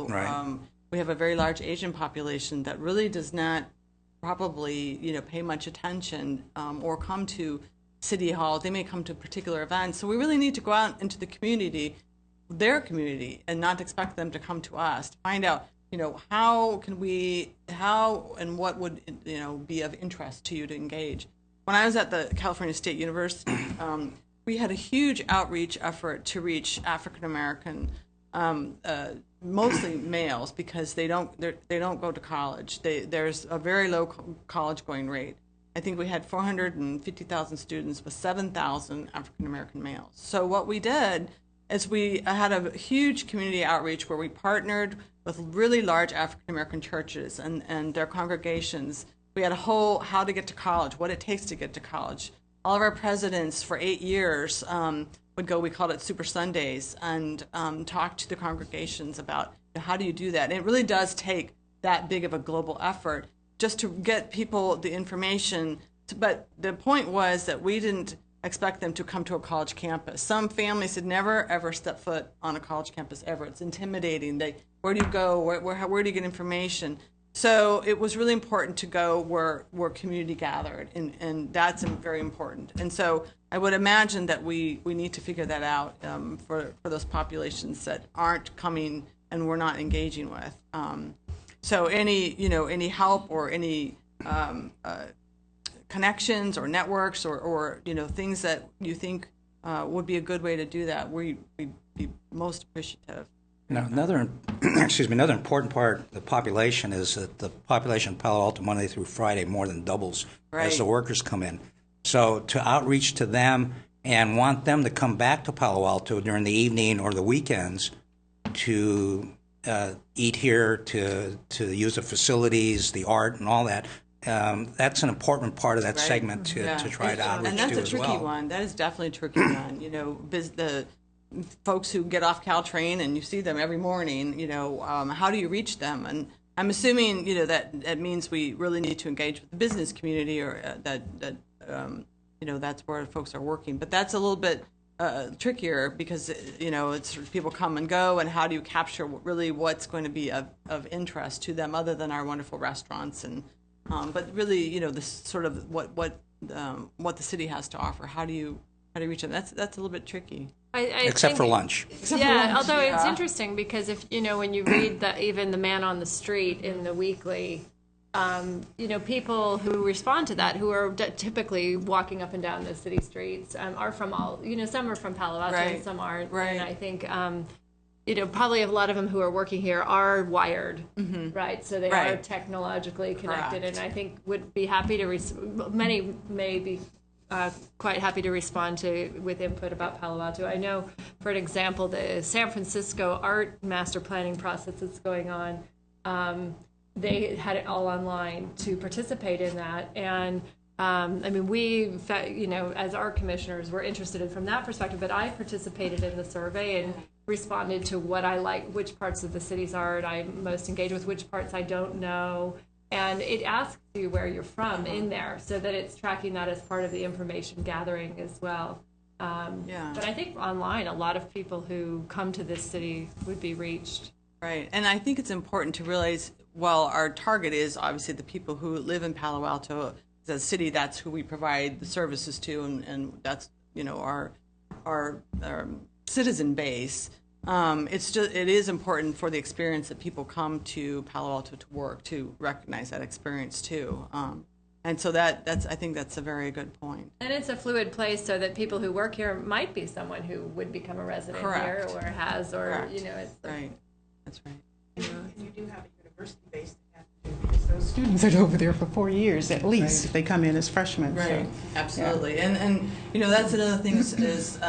Right. We have a very large Asian population that really does not probably, pay much attention or come to City Hall. They may come to particular events. So we really need to go out into the community, their community, and not expect them to come to us to find out, how and what would, be of interest to you to engage. When I was at the California State University, we had a huge outreach effort to reach African American, mostly males, because they don't go to college. There's a very low college going rate. I think we had 450,000 students with 7,000 African American males. So what we did is we had a huge community outreach where we partnered with really large African American churches and their congregations. We had a whole how to get to college, what it takes to get to college. All of our presidents for 8 years would go, we called it Super Sundays, and talk to the congregations about how do you do that. And it really does take that big of a global effort just to get people the information. But the point was that we didn't expect them to come to a college campus. Some families had never, ever stepped foot on a college campus ever. It's intimidating. Where do you go? Where do you get information? So it was really important to go where community gathered, and that's very important. And so I would imagine that we need to figure that out for those populations that aren't coming and we're not engaging with. So any help or any connections or networks or things that you think would be a good way to do that, we'd be most appreciative. Now, another important part of the population is that the population of Palo Alto Monday through Friday more than doubles as the workers come in. So to outreach to them and want them to come back to Palo Alto during the evening or the weekends to eat here, to use the facilities, the art, and all that. That's an important part of that segment to try to outreach to as well. And that's a tricky one. That is definitely a tricky one. The folks who get off Caltrain and you see them every morning, how do you reach them? And I'm assuming, that means we really need to engage with the business community, or that's where folks are working. But that's a little bit trickier because, it's people come and go, and how do you capture really what's going to be of interest to them other than our wonderful restaurants and but really, this sort of what the city has to offer. How do you reach them? That's a little bit tricky. Except for lunch. Although it's interesting because if when you read even the man on the street in the weekly, people who respond to that, who are typically walking up and down the city streets, are from all some are from Palo Alto and some aren't. Right. And I think probably a lot of them who are working here are wired, right? So they are technologically connected, and I think would be happy to. Many may be quite happy to respond with input about Palo Alto. I know, for an example, the San Francisco art master planning process that's going on. They had it all online to participate in that, and we, as art commissioners, were interested in from that perspective. But I participated in the survey and responded to what I like, which parts of the city's art I'm most engaged with, which parts I don't know. And it asks you where you're from in there, so that it's tracking that as part of the information gathering as well. But I think online, a lot of people who come to this city would be reached. Right, and I think it's important to realize, while our target is obviously the people who live in Palo Alto, as a city, that's who we provide the services to, and that's our citizen base. It is important for the experience that people come to Palo Alto to work, to recognize that experience too. And so I think that's a very good point. And it's a fluid place, so that people who work here might be someone who would become a resident here, or has, or it's right. That's right. And you do have a university-based campus, because those students are over there for 4 years at least. If they come in as freshmen. Right. So, absolutely. And that's another thing is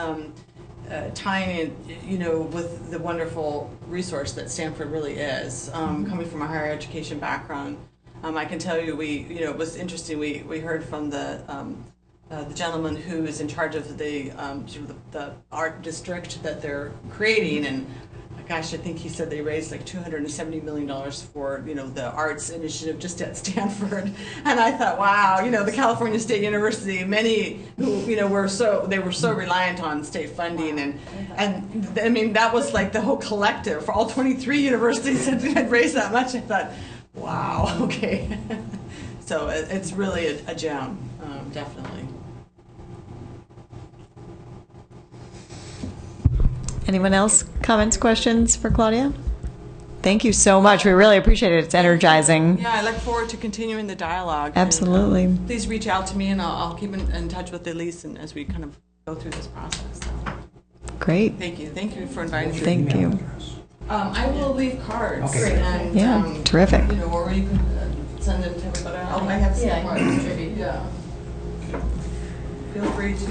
tying it, with the wonderful resource that Stanford really is. Coming from a higher education background, I can tell you, it was interesting. We heard from the gentleman who is in charge of the art district that they're creating, and gosh, I think he said they raised like $270 million for, the arts initiative just at Stanford. And I thought, wow, the California State University, many who, were so reliant on state funding. And I mean, that was like the whole collective for all 23 universities had raised that much. I thought, wow, okay. So it's really a gem, definitely. Anyone else? Comments, questions for Claudia? Thank you so much. We really appreciate it. It's energizing. Yeah, I look forward to continuing the dialogue. Absolutely. And, please reach out to me, and I'll keep in touch with Elise and as we kind of go through this process. So. Great. Thank you. Thank you for inviting me. Thank you. I will leave cards. Okay. And, yeah, terrific. Or you can send it to everybody. I have some Yeah, more. I can contribute. Yeah. Feel free to.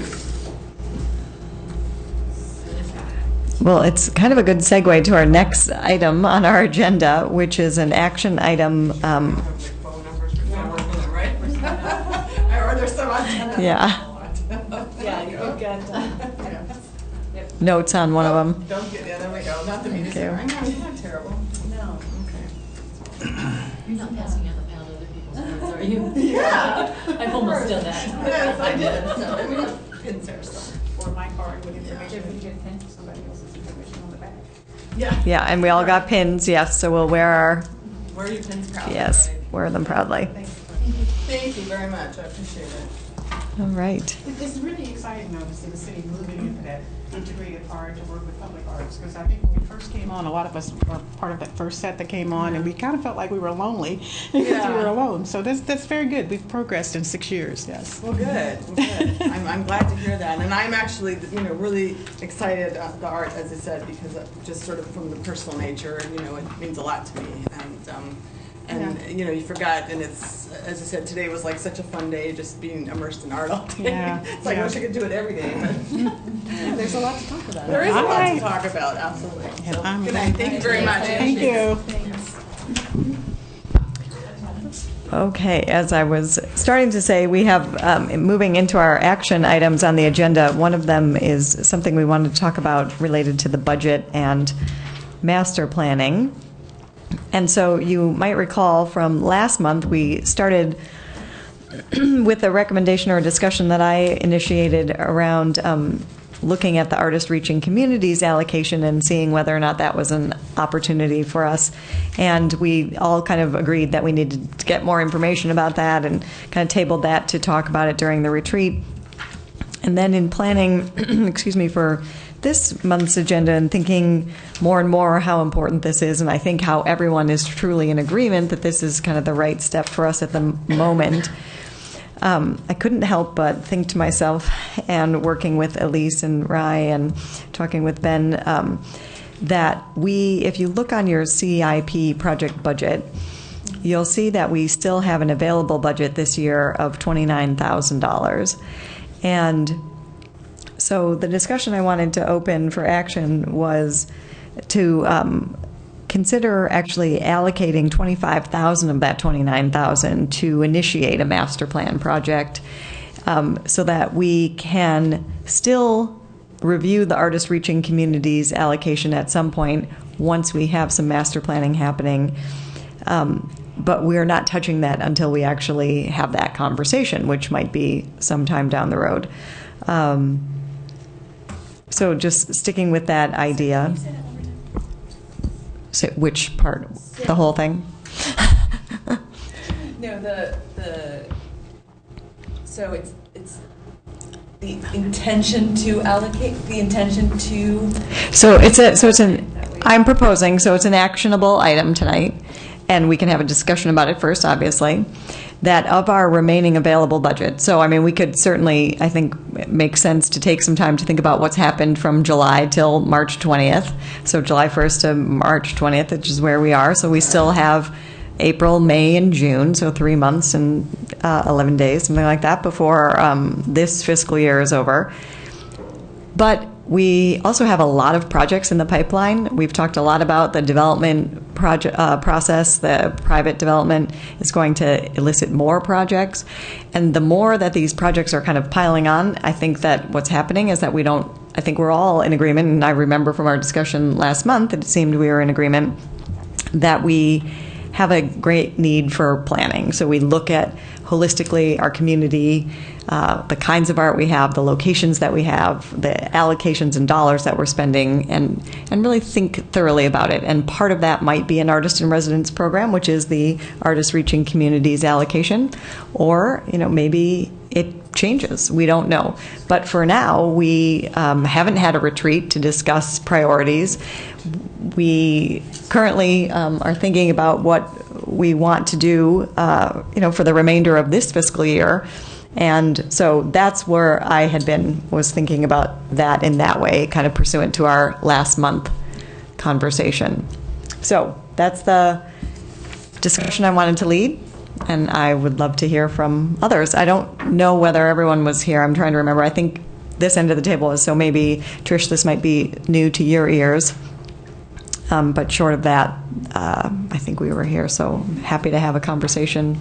Well, it's kind of a good segue to our next item on our agenda, which is an action item. Have like phone numbers for some working it, right? Or there's some on. Yeah, Yeah, you've got, notes on one of them. Don't get, yeah, there we go. Not the meanest. you. I know, you're not terrible. no, Okay. you're not passing out the pad to other people's words, are you? Yeah. I've almost done that. Yes, I did. So, and we have pins there, so. Or my card with information, if you get pinned to somebody else's information on the back. Yeah. Yeah, and we all got pins, yes, so we'll wear our, Wear your pins proudly. yes, right? wear them proudly. Thank you very much. I appreciate it. All right. It's really exciting though to see the city moving into that integrated part to work with public arts, because I think when we first came on, a lot of us were part of that first set that came on, and we kind of felt like we were lonely because Yeah. we were alone. So that's very good. We've progressed in 6 years, yes. Well, good. Well, good. I'm glad to hear that, and I'm actually, really excited the art, as I said, because just sort of from the personal nature, it means a lot to me, and you forgot, and it's, as I said, today was like such a fun day, just being immersed in art all day. Yeah, It's like I yeah. wish I could do it every day, but There's a lot to talk about. there is a lot to Alright. talk about. Absolutely. And So, I'm good night. Thank you very much. Thank you. Okay, as I was starting to say, we have, moving into our action items on the agenda, one of them is something we wanted to talk about related to the budget and master planning. And so you might recall from last month, we started with a recommendation or a discussion that I initiated around looking at the Artist Reaching Communities allocation and seeing whether or not that was an opportunity for us. And we all kind of agreed that we needed to get more information about that and kind of tabled that to talk about it during the retreat. And then in planning, excuse me, for this month's agenda and thinking more and more how important this is, and I think how everyone is truly in agreement that this is kind of the right step for us at the moment, I couldn't help but think to myself, and working with Elise and Rai and talking with Ben, that if you look on your CIP project budget, you'll see that we still have an available budget this year of $29,000. And so the discussion I wanted to open for action was to consider actually allocating $25,000 of that $29,000 to initiate a master plan project, so that we can still review the Artist Reaching Communities allocation at some point once we have some master planning happening. But we're not touching that until we actually have that conversation, which might be sometime down the road. So just sticking with that idea. So which part? The whole thing? No, so it's the intention to allocate, the intention to. I'm proposing, so it's an actionable item tonight, and we can have a discussion about it first, obviously, that of our remaining available budget. So, I mean, we could certainly, I think, make sense to take some time to think about what's happened from July till March 20th. So July 1st to March 20th, which is where we are. So we still have April, May, and June, so 3 months and 11 days, something like that, before this fiscal year is over. But we also have a lot of projects in the pipeline. We've talked a lot about the development process. The private development is going to elicit more projects. And the more that these projects are kind of piling on, I think that what's happening is that I think we're all in agreement, and I remember from our discussion last month that it seemed we were in agreement that we have a great need for planning. So we look at holistically our community, the kinds of art we have, the locations that we have, the allocations and dollars that we're spending, and really think thoroughly about it. And part of that might be an Artist in Residence program, which is the Artist Reaching Communities allocation, or maybe it changes. We don't know. But for now, we haven't had a retreat to discuss priorities. We currently are thinking about what we want to do, for the remainder of this fiscal year. And so that's where I was thinking about that in that way, kind of pursuant to our last month conversation. So that's the discussion I wanted to lead. And I would love to hear from others. I don't know whether everyone was here. I'm trying to remember. I think this end of the table is, so maybe, Trish, this might be new to your ears. But short of that, I think we were here. So happy to have a conversation,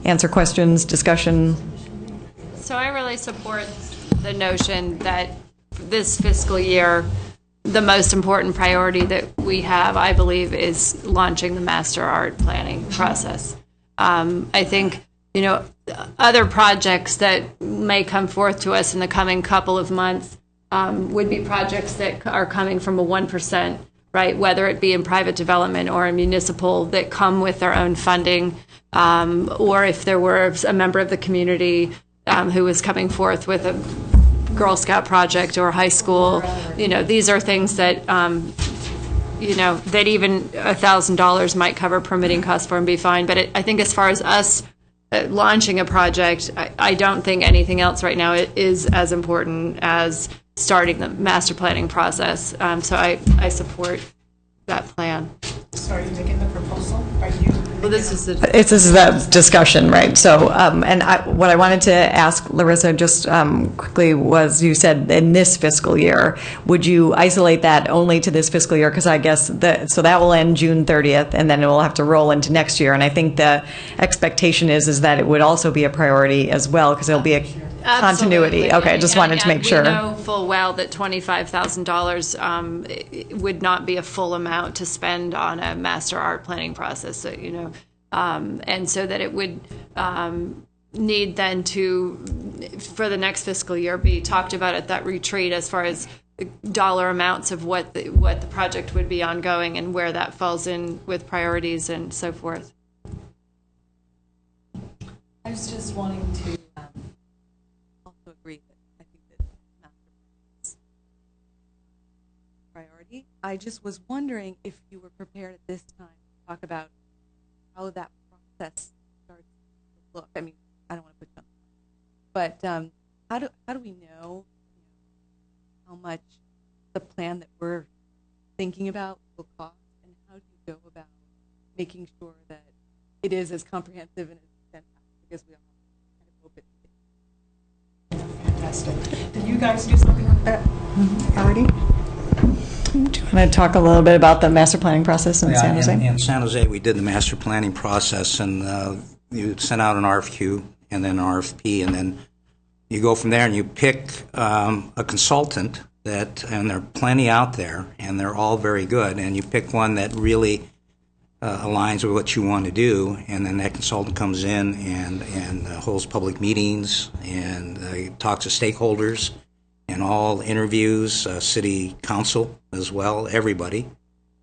answer questions, discussion. So I really support the notion that this fiscal year, the most important priority that we have, I believe, is launching the master art planning process. I think, other projects that may come forth to us in the coming couple of months would be projects that are coming from a 1%, right? Whether it be in private development or in municipal, that come with their own funding, or if there were a member of the community who was coming forth with a Girl Scout project or high school, these are things that, that even $1,000 might cover permitting costs for and be fine. But I think as far as us launching a project, I don't think anything else right now is as important as starting the master planning process. So I support that plan. So are you making the proposal? Are you? Well, this is the. This is the discussion, right? So, and what I wanted to ask Larissa just quickly was, you said in this fiscal year, would you isolate that only to this fiscal year? Because I guess so that will end June 30th, and then it will have to roll into next year. And I think the expectation is that it would also be a priority as well, because there'll be a continuity. Absolutely. Okay, just wanted to make sure. We know full well that $25,000 would not be a full amount to spend on a master art planning process. So, and so that it would need then to, for the next fiscal year, be talked about at that retreat as far as dollar amounts of what the project would be ongoing and where that falls in with priorities and so forth. I was just wanting to also agree that I think that master plan is a priority. I just was wondering if you were prepared at this time to talk about how that process starts to look. I mean, I don't want to put you on the spot, but how do we know how much the plan that we're thinking about will cost, and how do you go about making sure that it is as comprehensive and as fantastic as we all kind of hope it to be? Fantastic. Did you guys do something like that already? Do you want to talk a little bit about the master planning process in San Jose? In San Jose, we did the master planning process, and you sent out an RFQ and then an RFP, and then you go from there and you pick a consultant and there are plenty out there, and they're all very good, and you pick one that really aligns with what you want to do, and then that consultant comes in and holds public meetings and talks to stakeholders and all interviews, city council as well, everybody,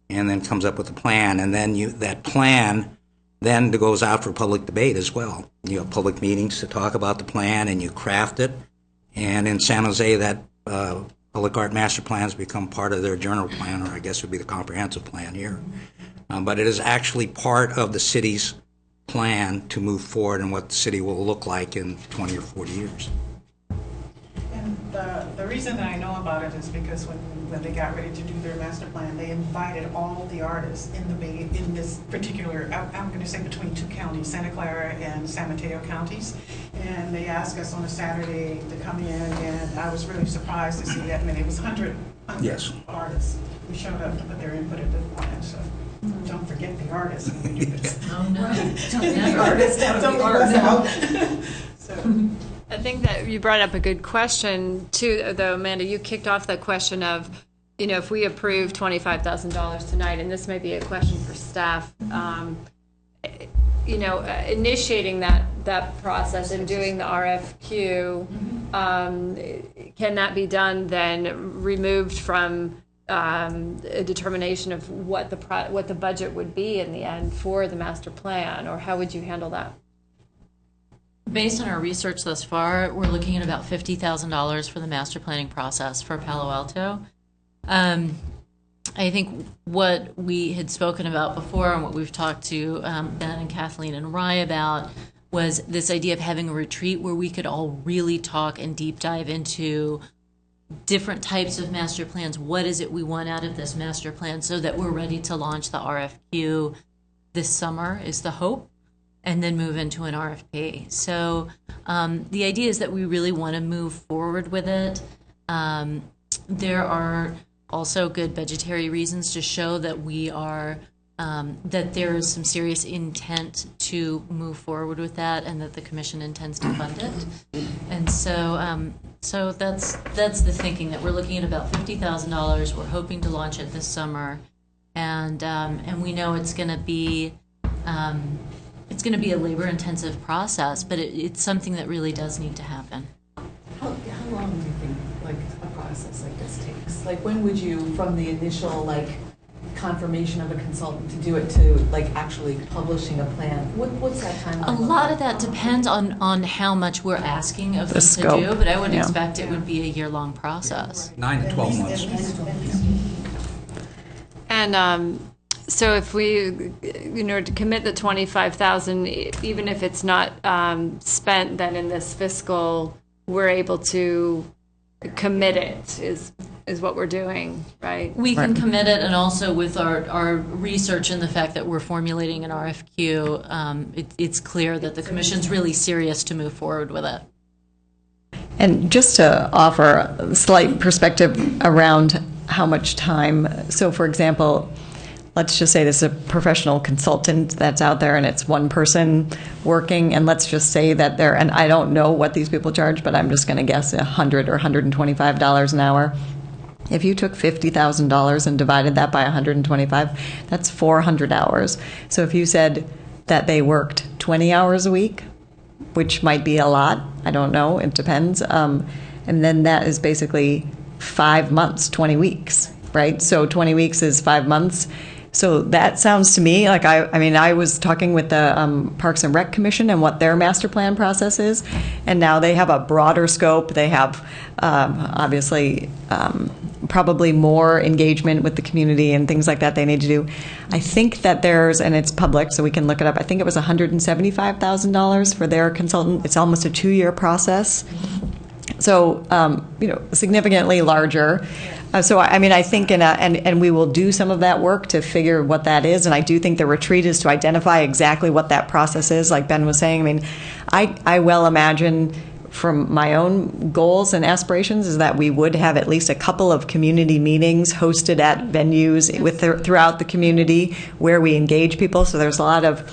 and then comes up with a plan, and then that plan then goes out for public debate as well. You have public meetings to talk about the plan, and you craft it, and in San Jose that public art master plans become part of their general plan, or I guess would be the comprehensive plan here. But it is actually part of the city's plan to move forward and what the city will look like in 20 or 40 years. And the reason that I know about it is because when they got ready to do their master plan, they invited all the artists in this particular, I'm going to say between two counties, Santa Clara and San Mateo counties, and they asked us on a Saturday to come in, and I was really surprised to see that many. It was 100 Yes. artists who showed up to put their input into the plan. So don't forget the artists when we do this. Oh, no. The artists, don't leave us out. So. I think that you brought up a good question too, though, Amanda. You kicked off the question of, if we approve $25,000 tonight, and this may be a question for staff, initiating that process and doing the RFQ, can that be done then removed from a determination of what the budget would be in the end for the master plan, or how would you handle that? Based on our research thus far, we're looking at about $50,000 for the master planning process for Palo Alto. I think what we had spoken about before and what we've talked to Ben and Kathleen and Rye about was this idea of having a retreat where we could all really talk and deep dive into different types of master plans. What is it we want out of this master plan so that we're ready to launch the RFQ this summer is the hope. and then move into an RFP. So the idea is that we really want to move forward with it. There are also good budgetary reasons to show that we are that there is some serious intent to move forward with that, and that the commission intends to fund it. And so, so that's the thinking, that we're looking at about $50,000. We're hoping to launch it this summer, and we know it's going to be a labor-intensive process, but it's something that really does need to happen. How long do you think, like, a process like this takes? Like, when would you, from the initial, like, confirmation of a consultant to do it to, like, actually publishing a plan? What's that timeline? A lot of that depends on how much we're asking of them to scope. do, but I would Yeah. expect it would be a year-long process. 9 to 12 months. And so if we, to commit the 25,000, even if it's not spent, then in this fiscal, we're able to commit it, is what we're doing, right? We can commit it, and also with our research and the fact that we're formulating an RFQ, it's clear that the commission's really serious to move forward with it. And just to offer a slight perspective around how much time, so for example, let's just say this is a professional consultant that's out there and it's one person working, and let's just say that they're, and I don't know what these people charge, but I'm just going to guess $100 or $125 an hour. If you took $50,000 and divided that by 125, that's 400 hours. So if you said that they worked 20 hours a week, which might be a lot, I don't know, it depends, and then that is basically 5 months, 20 weeks, right? So 20 weeks is 5 months. So that sounds to me like, I was talking with the Parks and Rec Commission and what their master plan process is, and now they have a broader scope. They have obviously probably more engagement with the community and things like that they need to do. I think that there's, and it's public, so we can look it up, I think it was $175,000 for their consultant. It's almost a 2-year process. So, significantly larger. So, I think, and we will do some of that work to figure what that is. And I do think the retreat is to identify exactly what that process is, like Ben was saying. I well imagine from my own goals and aspirations is that we would have at least a couple of community meetings hosted at venues throughout the community where we engage people. So there's a lot of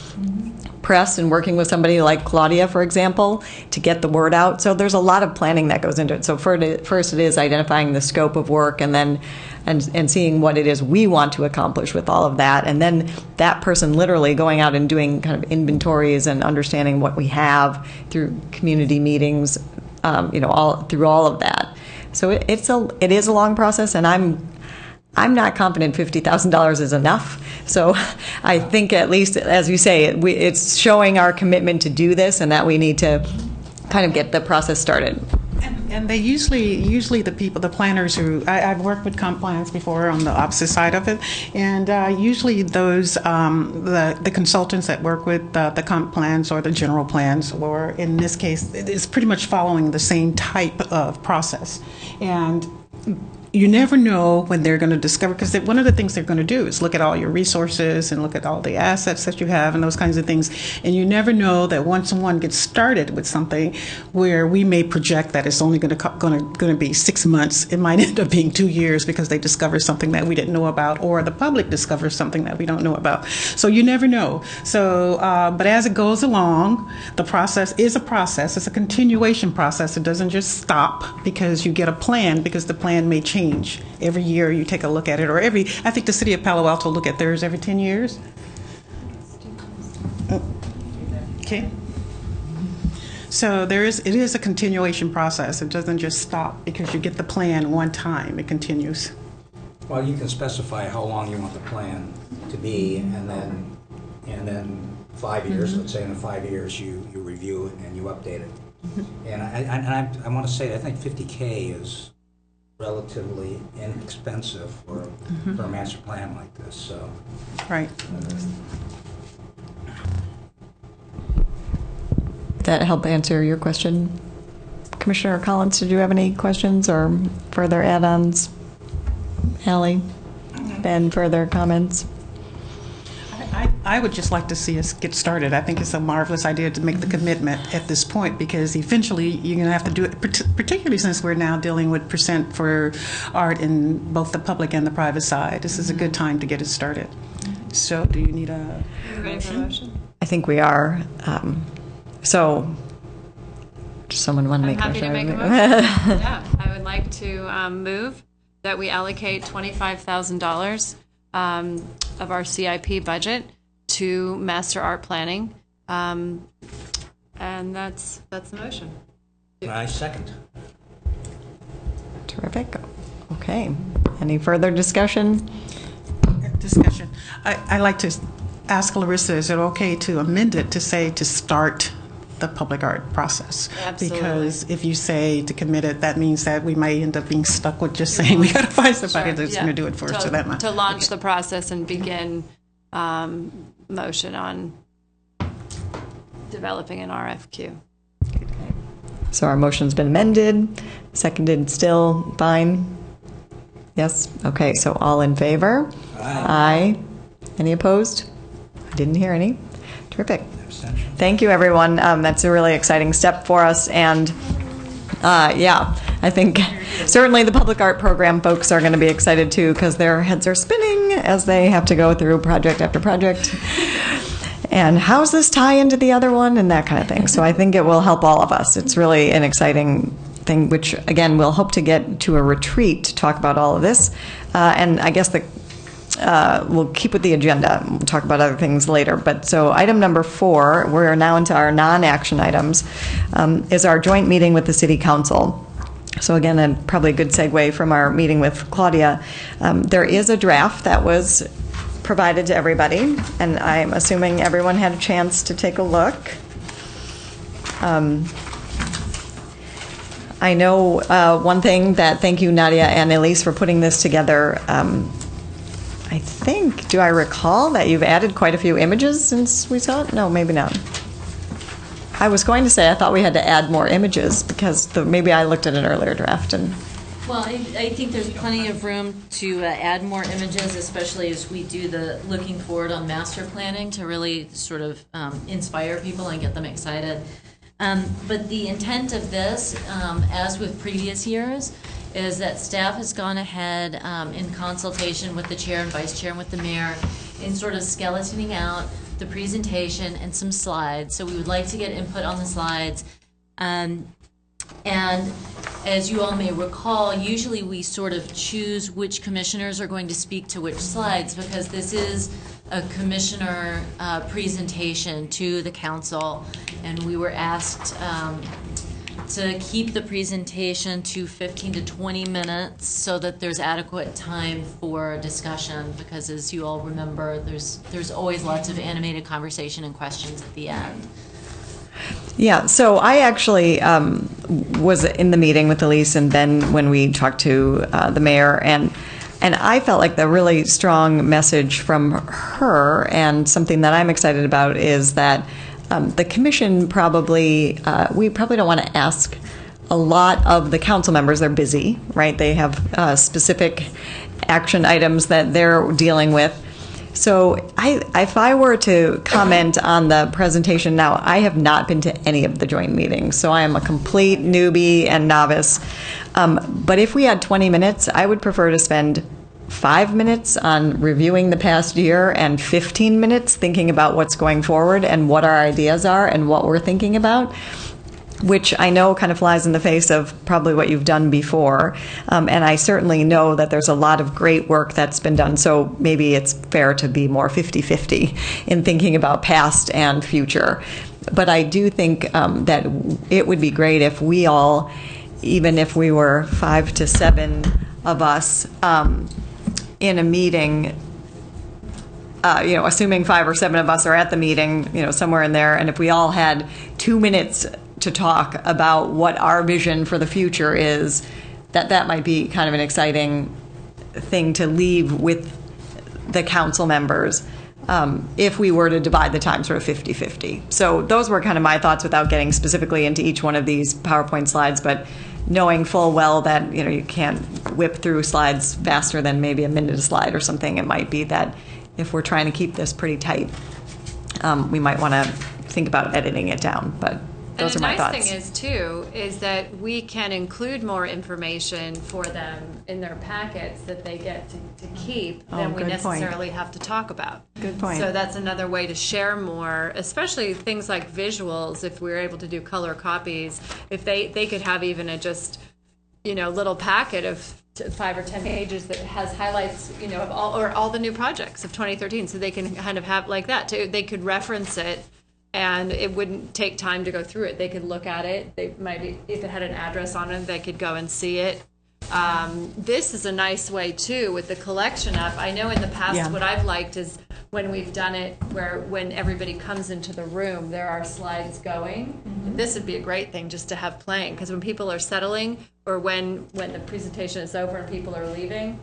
press and working with somebody like Claudia, for example, to get the word out. So there's a lot of planning that goes into it. So first it is identifying the scope of work, and then and seeing what it is we want to accomplish with all of that, and then that person literally going out and doing kind of inventories and understanding what we have through community meetings, all through all of that. So it is a long process, and I'm not confident $50,000 is enough. So I think, at least, as you say, it's showing our commitment to do this, and that we need to kind of get the process started. And they usually the planners who, I've worked with comp plans before on the opposite side of it, and usually those, the consultants that work with the comp plans or the general plans, or in this case, it's pretty much following the same type of process. And you never know when they're going to discover, because one of the things they're going to do is look at all your resources and look at all the assets that you have and those kinds of things. And you never know that once someone gets started with something where we may project that it's only going to be 6 months, it might end up being 2 years because they discover something that we didn't know about, or the public discovers something that we don't know about. So you never know. So, but as it goes along, the process is a process. It's a continuation process. It doesn't just stop because you get a plan, because the plan may change. Every year you take a look at it, or I think the city of Palo Alto look at theirs every 10 years. Okay. So it is a continuation process. It doesn't just stop because you get the plan one time. It continues. Well, you can specify how long you want the plan to be, and then 5 years, let's say in 5 years you review it and you update it. And I want to say, I think $50K is relatively inexpensive for a master plan like this. So, right. Did that help answer your question? Commissioner Collins, did you have any questions or further add-ons? Allie? Ben, further comments? I would just like to see us get started. I think it's a marvelous idea to make the commitment at this point, because eventually you're going to have to do it, particularly since we're now dealing with percent for art in both the public and the private side. This is a good time to get it started. So do you need a motion? I think we are. So, does someone want to I'm make happy to make a motion? motion. Yeah, I would like to move that we allocate $25,000 of our CIP budget to master art planning, and that's the motion. I second. Terrific. Okay. Any further discussion? Discussion. I like to ask Larissa, is it okay to amend it to say to start the public art process? Absolutely. Because if you say to commit it, that means that we might end up being stuck with just saying we got to find somebody Sure, that's yeah. going to do it for us. So that might to launch the process and begin motion on developing an RFQ. So our motion's been amended, seconded, still fine? Yes? Okay, so all in favor? Aye. Any opposed? I didn't hear any. Terrific. Thank you, everyone. That's a really exciting step for us. And yeah, I think certainly the public art program folks are going to be excited too, because their heads are spinning as they have to go through project after project. And how's this tie into the other one and that kind of thing. So I think it will help all of us. It's really an exciting thing, which again, we'll hope to get to a retreat to talk about all of this. And I guess we'll keep with the agenda. We'll talk about other things later. But so item number 4, we're now into our non-action items, is our joint meeting with the City Council. So again, and probably a good segue from our meeting with Claudia, there is a draft that was provided to everybody, and I'm assuming everyone had a chance to take a look. I know one thing that, thank you, Nadia and Elise, for putting this together. I think, do I recall that you've added quite a few images since we saw it? No, maybe not. I was going to say I thought we had to add more images because maybe I looked at an earlier draft and. Well, I think there's plenty of room to add more images, especially as we do the looking forward on master planning to really sort of inspire people and get them excited. But the intent of this, as with previous years, is that staff has gone ahead in consultation with the chair and vice chair and with the mayor in sort of skeletoning out the presentation and some slides. So we would like to get input on the slides. And as you all may recall, usually we sort of choose which commissioners are going to speak to which slides, because this is a commissioner presentation to the council, and we were asked to keep the presentation to 15 to 20 minutes so that there's adequate time for discussion, because as you all remember, there's always lots of animated conversation and questions at the end. Yeah, so I actually was in the meeting with Elise and Ben when we talked to the mayor, and I felt like the really strong message from her, and something that I'm excited about, is that the commission we probably don't want to ask a lot of the council members. They're busy, right? They have specific action items that they're dealing with. So if I were to comment on the presentation now, I have not been to any of the joint meetings, so I am a complete newbie and novice. But if we had 20 minutes, I would prefer to spend 5 minutes on reviewing the past year and 15 minutes thinking about what's going forward and what our ideas are and what we're thinking about, which I know kind of flies in the face of probably what you've done before. And I certainly know that there's a lot of great work that's been done. So maybe it's fair to be more 50-50 in thinking about past and future. But I do think that it would be great if we all, even if we were 5 to 7 of us in a meeting, assuming 5 or 7 of us are at the meeting, somewhere in there, and if we all had 2 minutes to talk about what our vision for the future is, that might be kind of an exciting thing to leave with the council members, if we were to divide the time sort of 50-50. So those were kind of my thoughts without getting specifically into each one of these PowerPoint slides, but knowing full well that you can't whip through slides faster than maybe a minute a slide or something. It might be that if we're trying to keep this pretty tight, we might want to think about editing it down. But those are my thoughts. And the nice thing is, too, is that we can include more information for them in their packets that they get to keep than we necessarily have to talk about. Good point. So that's another way to share more, especially things like visuals. If we're able to do color copies, if they could have even a just, little packet of 5 or 10 pages that has highlights, of all the new projects of 2013, so they can kind of have like that too. They could reference it, and it wouldn't take time to go through it. They could look at it. They maybe, if it had an address on it, they could go and see it. This is a nice way too with the collection up. I know in the past what I've liked is when we've done it when everybody comes into the room, there are slides going. Mm-hmm. This would be a great thing just to have playing, because when people are settling or when the presentation is over and people are leaving,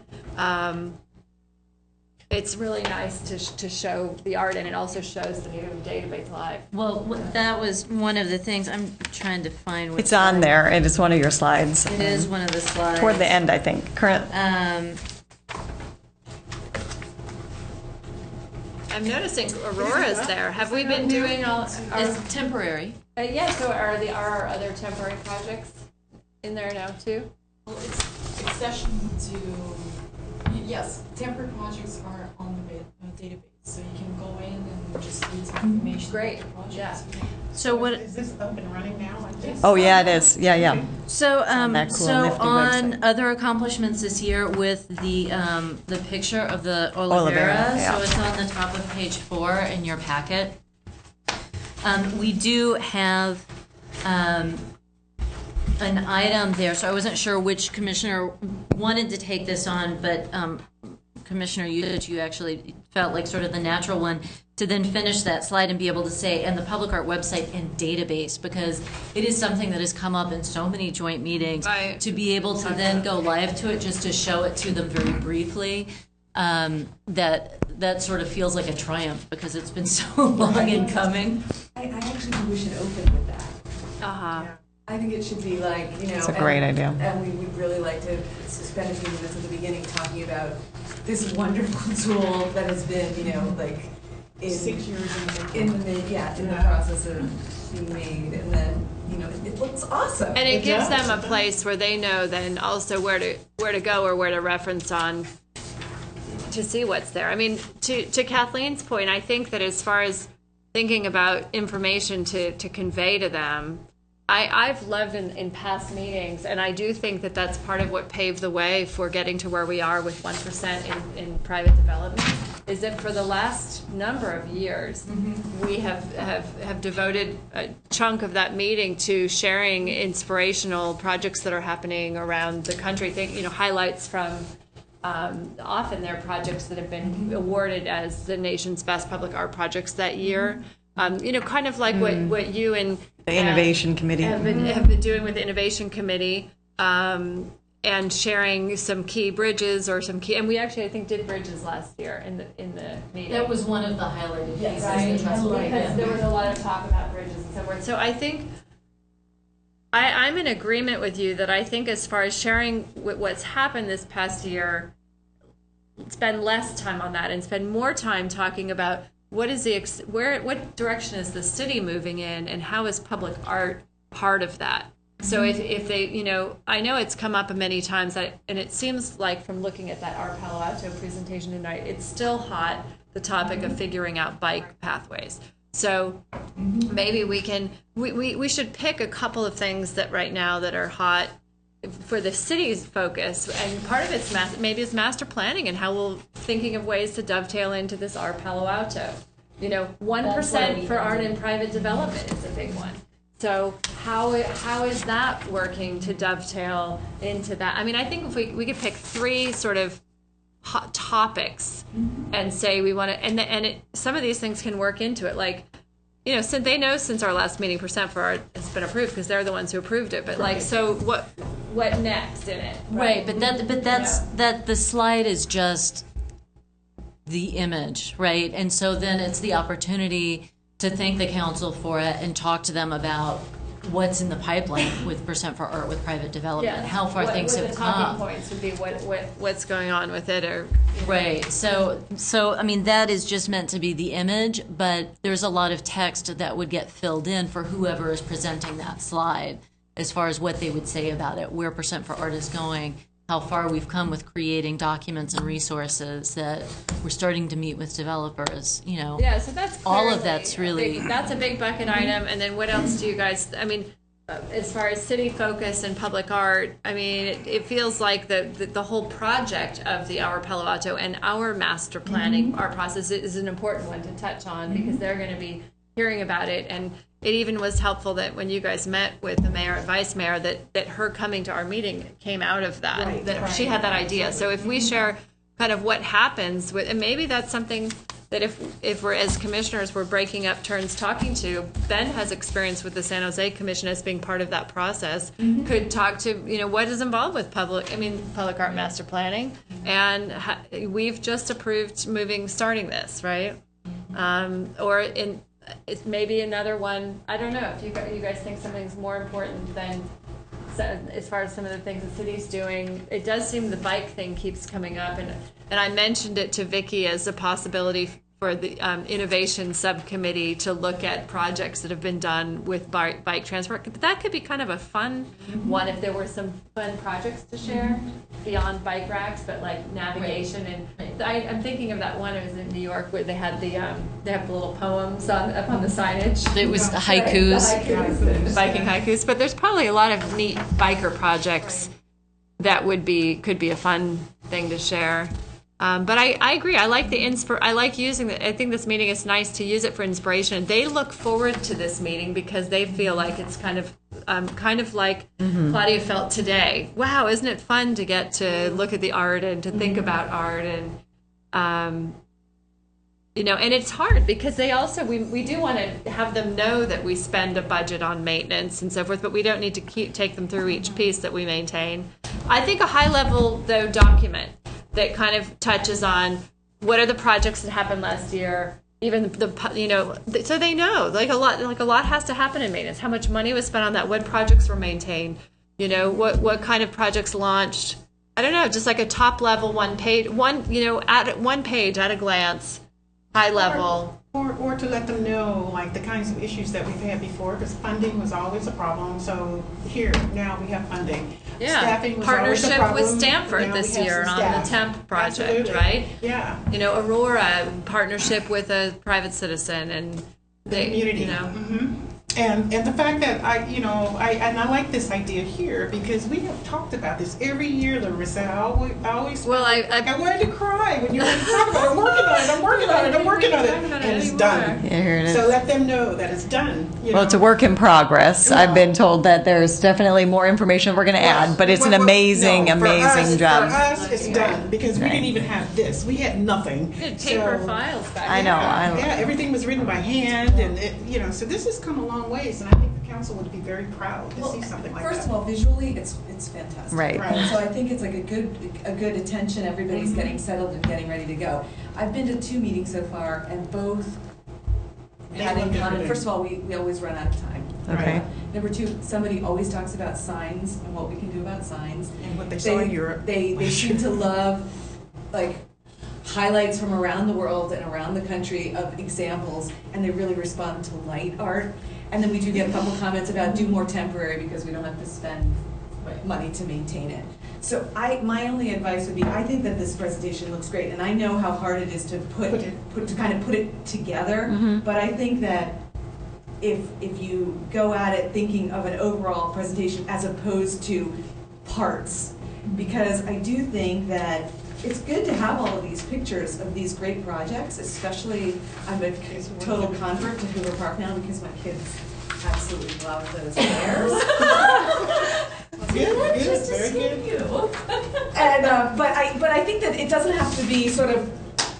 it's really nice to show the art, and it also shows the database live. Well, that was one of the things. I'm trying to find. It's on there. It is one of your slides. It is one of the slides. Toward the end, I think. I'm noticing Aurora's there. Have we been doing all? It's temporary. Yeah. So are our other temporary projects in there now too? Well, it's accession to. Yes, temporary projects are on the database, so you can go in and just read some information. Great. About the projects. Yeah. So what? Is this up and running now? Oh yeah, it is. Yeah. So that cool, so nifty on website. other accomplishments this year with the picture of the Olivera, Olivera, yeah. so it's on the top of page 4 in your packet. We do have an item there, so I wasn't sure which commissioner wanted to take this on, but Commissioner Udich, you actually felt like sort of the natural one to then finish that slide and be able to say, and the public art website and database, because it is something that has come up in so many joint meetings. Right. To be able to then go live to it, just to show it to them very briefly, that sort of feels like a triumph, because it's been so long in coming. I actually think we should open with that. Uh-huh. Yeah. I think it should be like, It's a great idea. And we would really like to spend a few minutes at the beginning talking about this wonderful tool that has been, in 6 years in the process of being made, and then, it looks awesome. And it gives them a place where they know then also where to go or where to reference on to see what's there. I mean, to Kathleen's point, I think that as far as thinking about information to convey to them, I've loved in past meetings, and I do think that that's part of what paved the way for getting to where we are with 1% in private development, is that for the last number of years, we have devoted a chunk of that meeting to sharing inspirational projects that are happening around the country. Highlights from often they're projects that have been awarded as the nation's best public art projects that year. Kind of like what you and The Innovation Committee have been doing with the Innovation Committee, and sharing some key bridges or some key. And we actually, I think, did bridges last year in the meeting. That was one of the highlighted pieces. Right, Right. because there was a lot of talk about bridges and so forth. So I think I'm in agreement with you that I think as far as sharing what's happened this past year, spend less time on that and spend more time talking about what direction is the city moving in, and how is public art part of that? So if they, I know it's come up many times, and it seems like from looking at that Art Palo Alto presentation tonight, it's still hot, the topic of figuring out bike pathways. So maybe we should pick a couple of things that right now that are hot for the city's focus, and part of it's maybe it's master planning and how we're thinking of ways to dovetail into this Art Palo Alto. 1% for art and private development is a big one. So how is that working to dovetail into that? I mean, I think if we could pick 3 sort of hot topics and say we want to, and some of these things can work into it, like. Since they know since our last meeting, percent for art has been approved because they're the ones who approved it. But so what next in it? Right, but that the slide is just the image, right? And so then it's the opportunity to thank the council for it and talk to them about what's in the pipeline with Percent for Art with private development, how far things have the talking come. points would be what's going on with it, or Right. So I mean, that is just meant to be the image, but there's a lot of text that would get filled in for whoever is presenting that slide, as far as what they would say about it, where Percent for Art is going, how far we've come with creating documents and resources, that we're starting to meet with developers, you know. Yeah, so that's all clearly of that's really that's a big bucket item. And then what else do you guys? I mean, as far as city focus and public art, I mean, it feels like the whole project of the Our Palo Alto and our master planning art process is an important one to touch on, because they're going to be hearing about it. And it even was helpful that when you guys met with the mayor and vice mayor, that her coming to our meeting came out of that, she had that idea. So if we share kind of what happens with, and maybe that's something that if we're, as commissioners, we're breaking up turns talking to, Ben has experience with the San Jose Commission as being part of that process, could talk to, you know, what is involved with public art master planning. And we've just approved starting this, right? It's maybe another one. I don't know if you guys think something's more important than, as far as some of the things the city's doing. It does seem the bike thing keeps coming up, and I mentioned it to Vicki as a possibility for the innovation subcommittee to look at projects that have been done with bike transport. That could be kind of a fun one if there were some fun projects to share beyond bike racks, but like navigation. And I'm thinking of that one. It was in New York where they had they have the little poems up on the signage. It was haikus. The biking haikus. But there's probably a lot of neat biker projects that could be a fun thing to share. But I agree. I like I like using it. I think this meeting is nice to use it for inspiration. They look forward to this meeting because they feel like it's kind of like Claudia felt today. Wow, isn't it fun to get to look at the art and to think about art, and you know, and it's hard because they also we do want to have them know that we spend a budget on maintenance and so forth, but we don't need to take them through each piece that we maintain. I think a high level though document that kind of touches on what are the projects that happened last year, even so they know like a lot has to happen in maintenance. How much money was spent on that? What projects were maintained? You know, what kind of projects launched? I don't know, just like a top level one page at a glance, high level. Or to let them know like the kinds of issues that we've had before, because funding was always a problem. So here now we have funding. Yeah, Staffing was partnership always a problem. with Stanford Now this we have year some on the staff. temp project, Absolutely. right? Yeah. You know, Aurora partnership with a private citizen and The community. You know, And the fact that I like this idea here because we have talked about this every year, Larissa. I always Well, I wanted to cry when you were talking about it. I'm working on it, and it's done. Yeah, here it is. So let them know that it's done. Well, it's a work in progress. I've been told that there's definitely more information we're going to add, but it's an amazing job. For us, it's done because we didn't even have this. We had nothing. did paper files back I know. Yeah, everything was written by hand, and so this has come a long ways, and I think the council would be very proud to see something like that. First of all, visually, it's fantastic. Right. So I think it's like a good attention. Everybody's getting settled and getting ready to go. I've been to 2 meetings so far, and both had in common. First of all, we always run out of time. Okay. Number 2, somebody always talks about signs and what we can do about signs. And what they saw in Europe. They seem to love like highlights from around the world and around the country of examples, and they really respond to light art. And then we do get a couple comments about do more temporary because we don't have to spend money to maintain it. So my only advice would be, I think that this presentation looks great, and I know how hard it is to put it together. But I think that if you go at it thinking of an overall presentation as opposed to parts, because I do think that it's good to have all of these pictures of these great projects, especially I'm a total convert to Hoover Park now because my kids absolutely love those bears. Good, very good. And but I think that it doesn't have to be sort of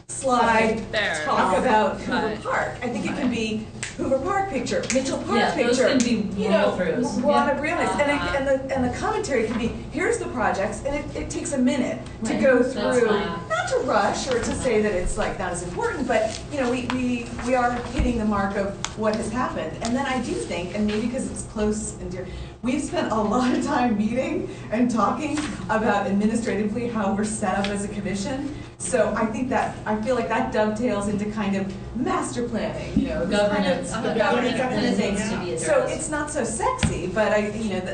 slide There. talk about Hoover Park. I think it can be Hoover Park picture, Mitchell Park Yeah, those picture. can be roll-throughs. Want to Yeah. realize, and the commentary can be, here's the projects, and it takes a minute to Right. go That's through, fine. not to rush or to say that it's like not as important, but we are hitting the mark of what has happened. And then I do think, and maybe because it's close and dear, we've spent a lot of time meeting and talking about administratively how we're set up as a commission. So I think that, I feel like that dovetails into kind of master planning, this kind of Governance, the the governance governance kind of needs thing. to be So addressed. it's not so sexy, but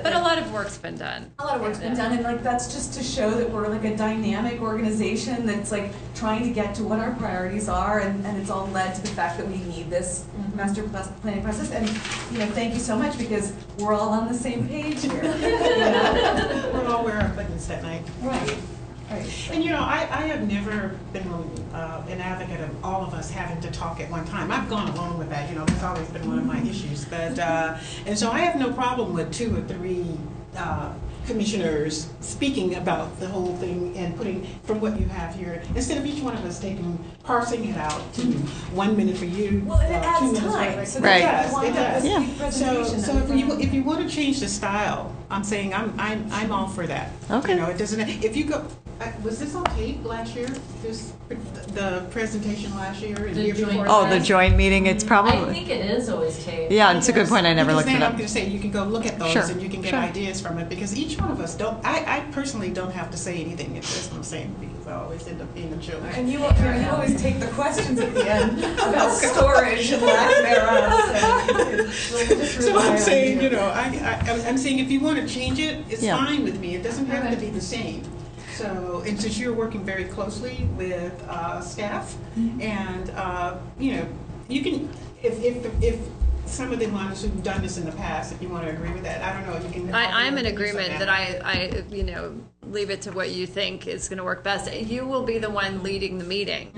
But a lot of work's been done. a lot of work's been done, and like that's just to show that we're like a dynamic organization that's like trying to get to what our priorities are, and it's all led to the fact that we need this master planning process. And thank you so much, because we're all on the same page here. We'll all wear our buttons that night. Right. Right. And I have never been an advocate of all of us having to talk at one time. I've gone along with that, that's always been one of my issues. But, and so I have no problem with 2 or 3 commissioners speaking about the whole thing and putting from what you have here, instead of each one of us parsing it out to 1 minute for you. Well, and it 2 adds minutes for time. everybody. So Right. It does. Yeah. Presentation. So if you want to change the style, I'm saying I'm all for that. Okay. It doesn't. If you go, was this on tape last year? The presentation last year and The year joint- before? Oh, the that? joint meeting, it's I probably, think it is always taped. yeah, it's a good point, I never Because looked it then up. I'm going to say you can go look at those Sure, and you can get sure. ideas from it, because each one of us don't. I personally don't have to say anything. It's just what I'm saying, because I always end up being a joke. And you always take the questions at the end about storage and lack thereof. So we'll just So rely I'm on saying, you. I'm saying if you want to change it, it's Yeah. fine with me. It doesn't have to Okay. be the same. So, and since you're working very closely with staff, and you can, if some of the ones who've done this in the past, if you want to agree with that, I don't know, you can. I'm in agreement that I leave it to what you think is going to work best. You will be the one leading the meeting.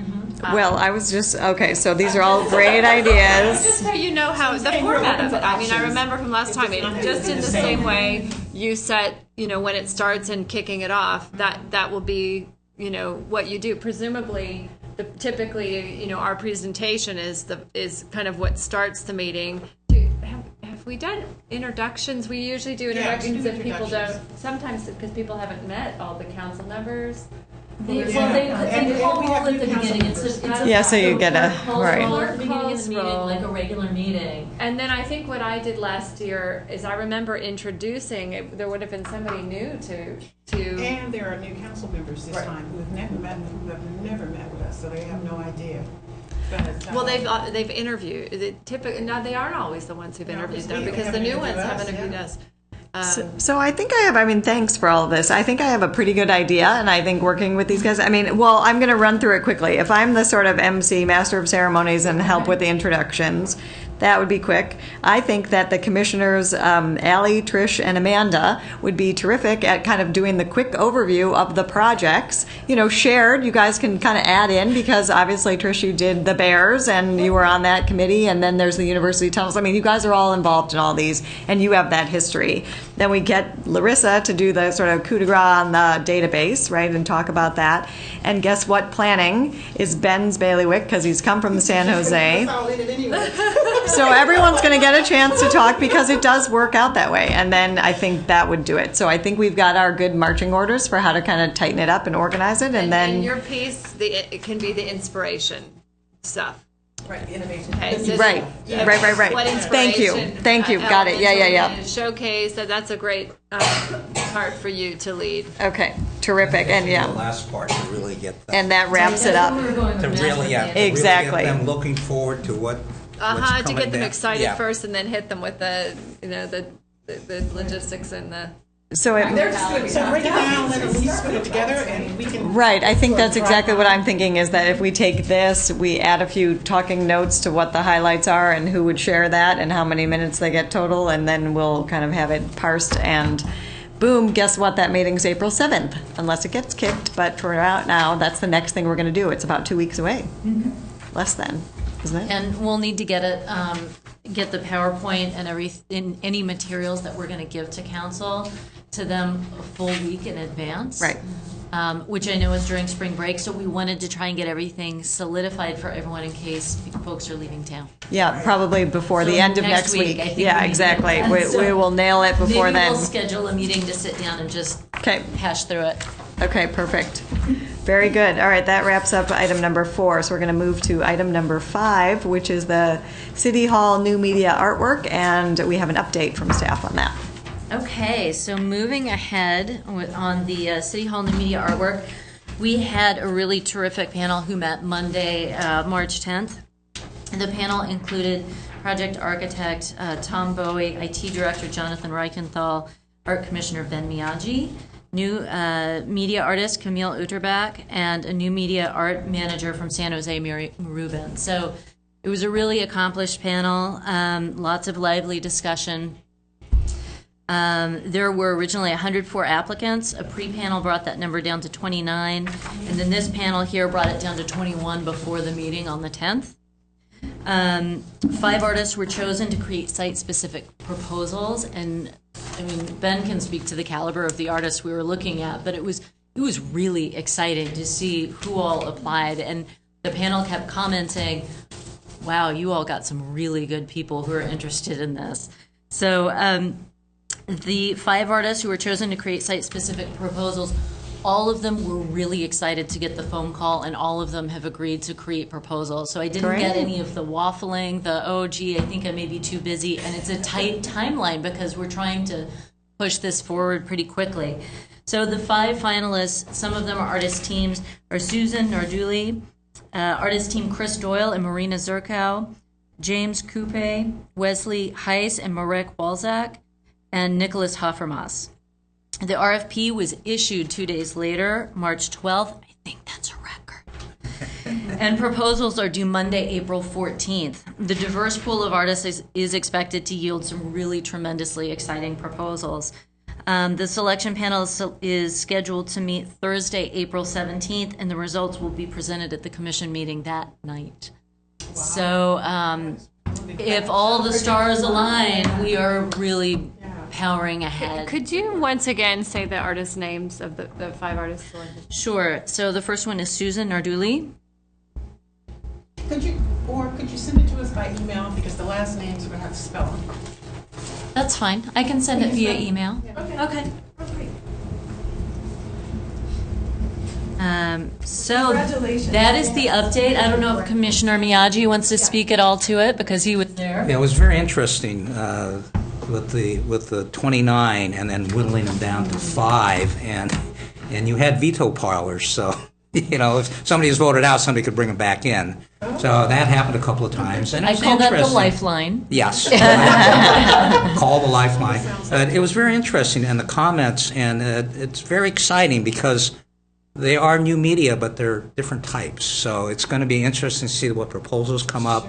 Well, I was just, okay, so these are all great ideas. Just so you know how the saying we're format open of for it. I mean, I options. remember from last time, just in the same way you set, when it starts and kicking it off, that will be, what you do. Presumably, typically, our presentation is kind of what starts the meeting. Have we done introductions? We usually do Yeah, we introductions do if people introductions. don't. Sometimes because people haven't met all the council members. They And call we have at new the council beginning. It's members. just Yeah, so you get a- calls right. roll at the beginning of Calls the meeting, roll. like a regular meeting. And then I think what I did last year is I remember introducing. There would have been somebody new to. And there are new council members this time who have never met with us, so they have no idea. But, Well, they've interviewed. Now they aren't always the ones who've No, interviewed because them they because the haven't new interviewed ones us, haven't interviewed yeah. us. So I think thanks for all of this. I think I have a pretty good idea, and I think working with these guys, I'm going to run through it quickly. If I'm the sort of MC, master of ceremonies, and help with the introductions, that would be quick. I think that the commissioners, Allie, Trish, and Amanda, would be terrific at kind of doing the quick overview of the projects. Shared, you guys can kind of add in, because obviously, Trish, you did the Bears, and you were on that committee, and then there's the University Tunnels. I mean, you guys are all involved in all these, and you have that history. Then we get Larissa to do the sort of coup de grace on the database, right, and talk about that. And guess what? Planning is Ben's bailiwick, because he's come from San Jose. That's all in it anyway. So everyone's going to get a chance to talk, because it does work out that way. And then I think that would do it. So I think we've got our good marching orders for how to kind of tighten it up and organize it. And then, your piece, it can be the inspiration stuff. Right, the innovation. Okay, so right. What Thank you. inspiration, Thank you. Got it. Yeah. elements showcase that's a great part for you to lead. Okay, terrific. And The yeah, last part to really get them. and that wraps it That's when we up. were going To with really, master yeah, to planning. really Exactly. get them looking forward to what's To coming get them down. excited Yeah. first, and then hit them with the logistics and the. So it, They're just going to be So break it knocked down, out. let us just put it together, and we can. right. I think that's exactly what I'm thinking, is that if we take this, we add a few talking notes to what the highlights are and who would share that and how many minutes they get total, and then we'll kind of have it parsed, and boom, guess what? That meeting's April 7th, unless it gets kicked. But for now, that's the next thing we're going to do. It's about 2 weeks away. Less than, isn't it? And we'll need to get get the PowerPoint and any materials that we're going to give to council to them a full week in advance. Right. which I know is during spring break, so we wanted to try and get everything solidified for everyone in case folks are leaving town. Yeah, probably before the So end of next next week, week. I think Yeah, we need to exactly. get that. We So will nail it before Maybe then. we'll schedule a meeting to sit down and just Okay. hash through it. Okay, perfect. Very good. All right, that wraps up item number 4. So we're going to move to item number 5, which is the City Hall new media artwork, and we have an update from staff on that. Okay, so moving ahead on the City Hall New Media artwork, we had a really terrific panel who met Monday, March 10th. And the panel included project architect Tom Bowie, IT director Jonathan Reichenthal, art commissioner Ben Miyagi, new media artist Camille Utterbach, and a new media art manager from San Jose, Mary Rubin. So it was a really accomplished panel, lots of lively discussion. There were originally 104 applicants. A pre-panel brought that number down to 29, and then this panel here brought it down to 21 before the meeting on the 10th. 5 artists were chosen to create site-specific proposals, and I mean, Ben can speak to the caliber of the artists we were looking at, but it was really exciting to see who all applied, and the panel kept commenting, wow, you all got some really good people who are interested in this. So the 5 artists who were chosen to create site-specific proposals, all of them were really excited to get the phone call, and all of them have agreed to create proposals. So I didn't get any of the waffling, oh, gee, I think I may be too busy. And it's a tight timeline because we're trying to push this forward pretty quickly. So the 5 finalists, some of them are artist teams, are Susan Narduli, artist team Chris Doyle and Marina Zerkow, James Coupe, Wesley Heiss and Marek Walzak, and Nicholas Hoffermas. The RFP was issued 2 days later, March 12th. I think that's a record. And proposals are due Monday, April 14th. The diverse pool of artists is expected to yield some really tremendously exciting proposals. The selection panel is scheduled to meet Thursday, April 17th, and the results will be presented at the commission meeting that night. Wow. So if all the stars align, we are really powering ahead. Could you once again say the artist names of the 5 artists selected? Sure. So the first one is Susan Narduli. Could you send it to us by email, because the last names are going to have to spell them. That's fine. I can send it via email. Okay. So that is the update. I don't know if Commissioner Miyagi wants to speak at all to it because he was there. Yeah, it was very interesting with the 29 and then whittling them down to 5, and you had veto parlors, so you know, if somebody was voted out, somebody could bring them back in. So that happened a couple of times, and it was call that the interesting. lifeline. Yes. Call the lifeline. It was very interesting, and the comments, and it's very exciting because they are new media, but they're different types. So it's going to be interesting to see what proposals come up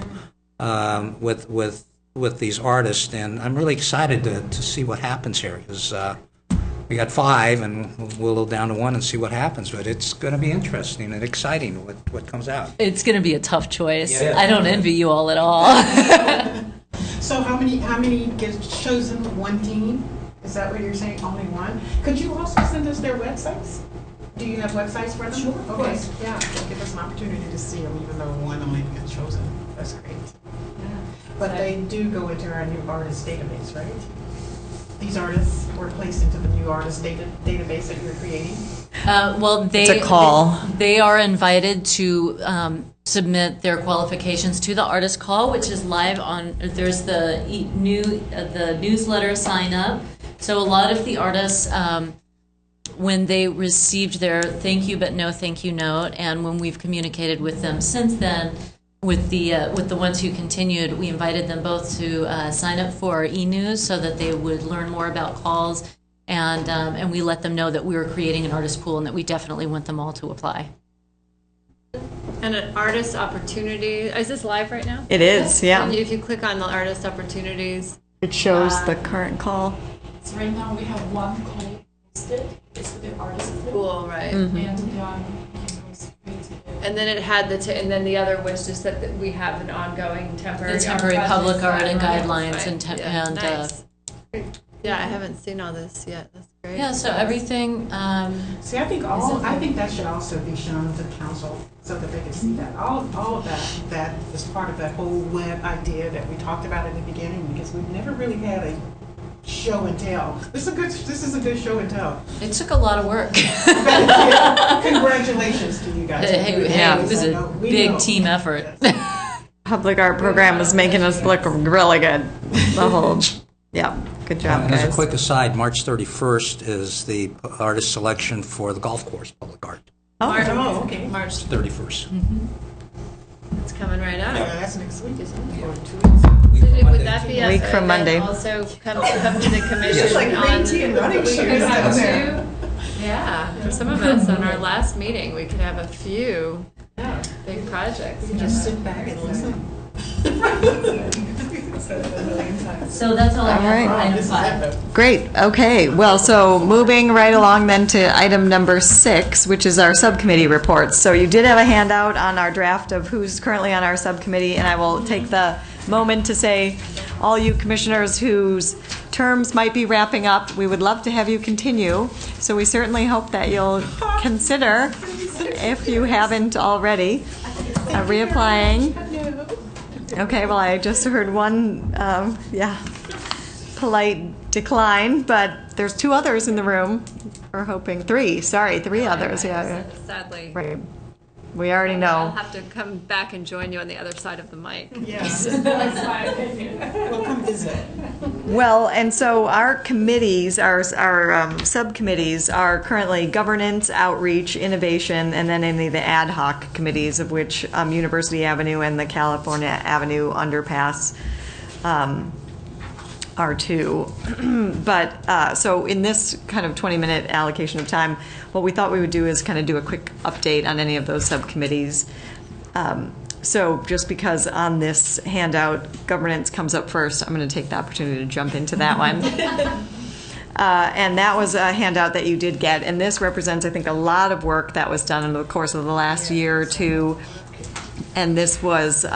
with these artists, and I'm really excited to see what happens here, because we got 5, and we'll go down to 1 and see what happens. But it's going to be interesting and exciting what comes out. It's going to be a tough choice. Yeah. I don't envy you all at all. So how many get chosen? 1 team? Is that what you're saying? Only 1? Could you also send us their websites? Do you have websites for them? Sure, of course. Yeah, give us an opportunity to see them, even though 1 only gets chosen. That's great. Yeah. But they do go into our new artist database, right? These artists were placed into the new artist database that you're creating? Well, It's a call. They are invited to submit their qualifications to the artist call, which is live on. There's the newsletter sign up. So a lot of the artists, when they received their thank you but no thank you note, and when we've communicated with them since then, with the ones who continued, we invited them both to sign up for our e-news so that they would learn more about calls, and we let them know that we were creating an artist pool and that we definitely want them all to apply. And an artist opportunity, is this live right now? It is, yeah. And if you click on the artist opportunities, It shows the current call. So right now we have 1 call listed. It's with the artist cool, right? and you can go straight to it. And then it had and then the other was just that we have an ongoing temporary. The temporary public art and guidelines and nice. Yeah, I haven't seen all this yet. That's great. Yeah, so everything, See, I think that should also be shown to the council so that they can see that. All of that is part of that whole web idea that we talked about at the beginning, because we've never really had a show and tell. This is a good show and tell. it took a lot of work. Congratulations to you guys. It was a We big know. team effort. Public art program is making us look really good. The whole, yeah, good job, And as a guys. quick aside, March 31st is the artist selection for the golf course public art. Oh, okay. March, 31st. It's coming right Yeah, up. that's next week, isn't it? Or 2 weeks? Would that be Week from Monday. Also come to the commission It's like on. green tea and running We shoes could down have there. yeah, for some of us on our last meeting, we could have a few big projects. Just sit back and listen. so that's all I All right. have for item 5. Great, okay. Well, so moving right along then to item number 6, which is our subcommittee reports. So you did have a handout on our draft of who's currently on our subcommittee, and I will take the moment to say, all you commissioners whose terms might be wrapping up, we would love to have you continue. So we certainly hope that you'll consider, if you haven't already, reapplying. Okay, well, I just heard one, polite decline, but there's 2 others in the room. We're hoping 3, sorry, 3 others, yeah. Sadly. Right. We already I'll know. have to come back and join you on the other side of the mic. Yes. Well, come visit. Well, and so our committees, our subcommittees are currently governance, outreach, innovation, and then any of the ad hoc committees, of which University Avenue and the California Avenue underpass are 2. But, so in this kind of 20-minute allocation of time, what we thought we would do is kind of do a quick update on any of those subcommittees. So just because on this handout, governance comes up first, I'm going to take the opportunity to jump into that one. And that was a handout that you did get, and this represents, I think, a lot of work that was done in the course of the last year or 2. And this was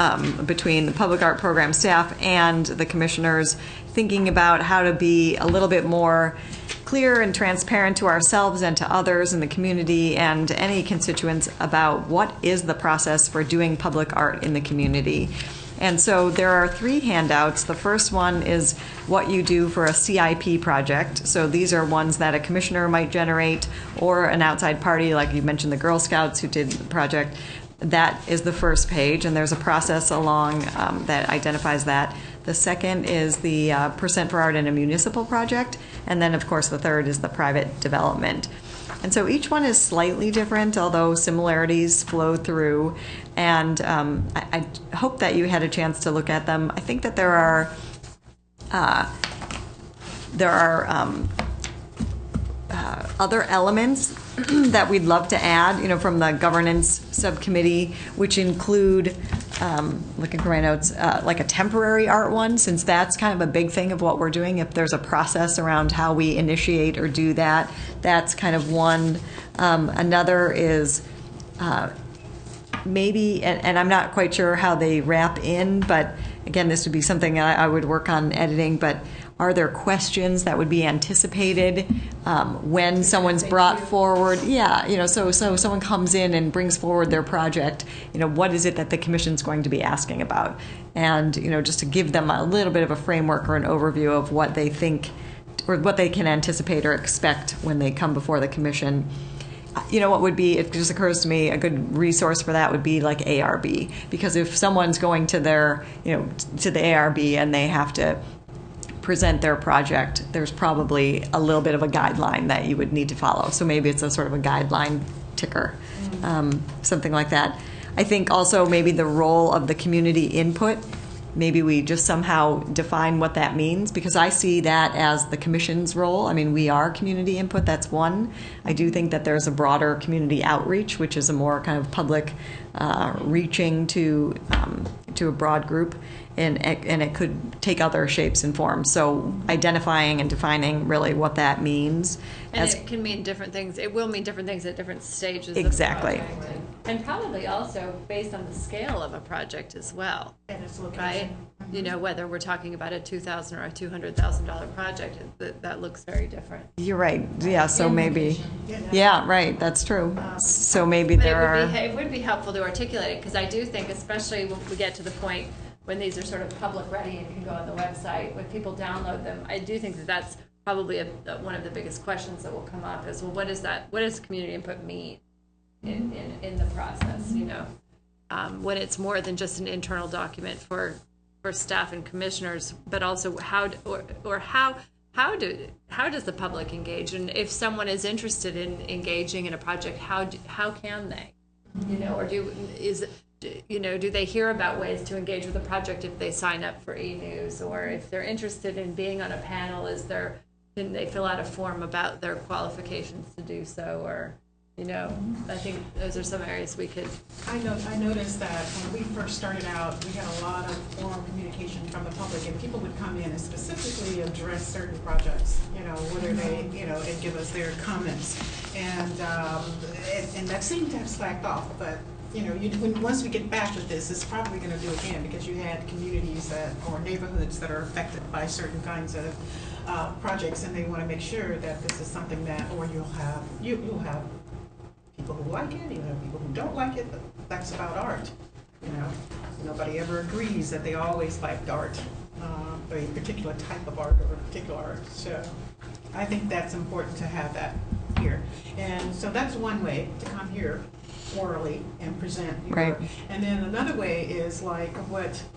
between the public art program staff and the commissioners, thinking about how to be a little bit more clear and transparent to ourselves and to others in the community and any constituents about what is the process for doing public art in the community. And so there are 3 handouts. The first one is what you do for a CIP project. So these are ones that a commissioner might generate, or an outside party, like you mentioned the Girl Scouts who did the project. That is the first page, and there's a process along that identifies that. The second is the percent for art in a municipal project, and then of course the third is the private development. And so each one is slightly different, although similarities flow through. And I hope that you had a chance to look at them. I think that there are other elements that we'd love to add, from the governance subcommittee, which include, looking for my notes, like a temporary art one, since that's kind of a big thing of what we're doing. If there's a process around how we initiate or do that, that's kind of one. Another is maybe, and I'm not quite sure how they wrap in, but again, this would be something I would work on editing, but are there questions that would be anticipated when someone's brought forward? Yeah, so someone comes in and brings forward their project, what is it that the commission's going to be asking about? And, just to give them a little bit of a framework or an overview of what they think or what they can anticipate or expect when they come before the commission. What would be, it just occurs to me, a good resource for that would be like ARB. Because if someone's going to their, to the ARB and they have to present their project, there's probably a little bit of a guideline that you would need to follow. So maybe it's a sort of a guideline ticker, something like that. I think also maybe the role of the community input, maybe we just somehow define what that means, because I see that as the commission's role. I mean, we are community input, that's one. I do think that there's a broader community outreach, which is a more kind of public reaching to a broad group, and it could take other shapes and forms. So identifying and defining really what that means. And it can mean different things. It will mean different things at different stages Exactly. of the project. And probably also based on the scale of a project as well. And its Right? location. You know, whether we're talking about a $2,000 or a $200,000 project, that looks very different. You're right. Yeah, so And maybe. location. Yeah, right. That's true. So maybe But there are. it would be helpful to articulate it, because I do think, especially when we get to the point when these are sort of public ready and can go on the website, when people download them, I do think that that's probably one of the biggest questions that will come up is, well, what does community input mean in the process, you know? When it's more than just an internal document for staff and commissioners, but also how does the public engage? And if someone is interested in engaging in a project, how can they? You know, or do they hear about ways to engage with a project if they sign up for e-news, or if they're interested in being on a panel, can they fill out a form about their qualifications to do so, or, you know, I think those are some areas we could. I noticed that when we first started out, we had a lot of oral communication from the public, and people would come in and specifically address certain projects, you know, whether they, you know, and give us their comments. And that seemed to have slacked off, but, you know, once we get back with this, it's probably going to do again, because you had communities or neighborhoods that are affected by certain kinds of projects, and they want to make sure that this is something that, or you'll have people who like it, you'll have people who don't like it, but that's about art, you know. Nobody ever agrees that they always liked art, a particular type of art or a particular art. So I think that's important to have that here. And so that's one way to come here orally and present your, Right. And then another way is like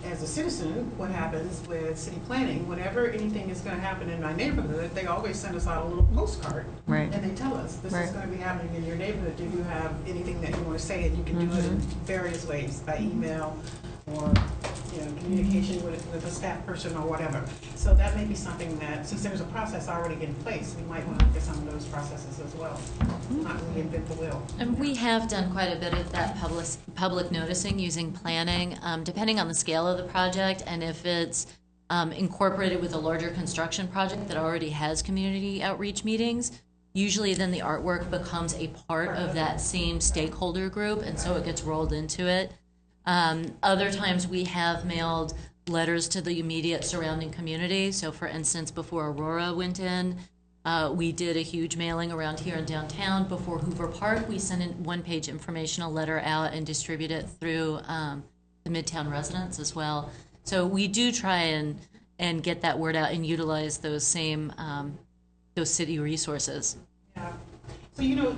as a citizen, what happens with city planning, whenever anything is going to happen in my neighborhood, they always send us out a little postcard. Right. And they tell us, this Right. is going to be happening in your neighborhood. Do you have anything that you want to say? And you can do it in various ways, by email or, you know, communication with a staff person or whatever. So that may be something that, since there's a process already in place, we might want to look at some of those processes as well. Not reinvent the wheel. And we have done quite a bit of that public noticing using planning, depending on the scale of the project, and if it's incorporated with a larger construction project that already has community outreach meetings. Usually then the artwork becomes a part of that same stakeholder group, and so it gets rolled into it. Other times we have mailed letters to the immediate surrounding community. So for instance, before Aurora went in, we did a huge mailing around here in downtown. Before Hoover Park, we sent a one-page informational letter out and distribute it through the Midtown residents as well. So we do try and get that word out and utilize those same those city resources. Yeah. So, you know,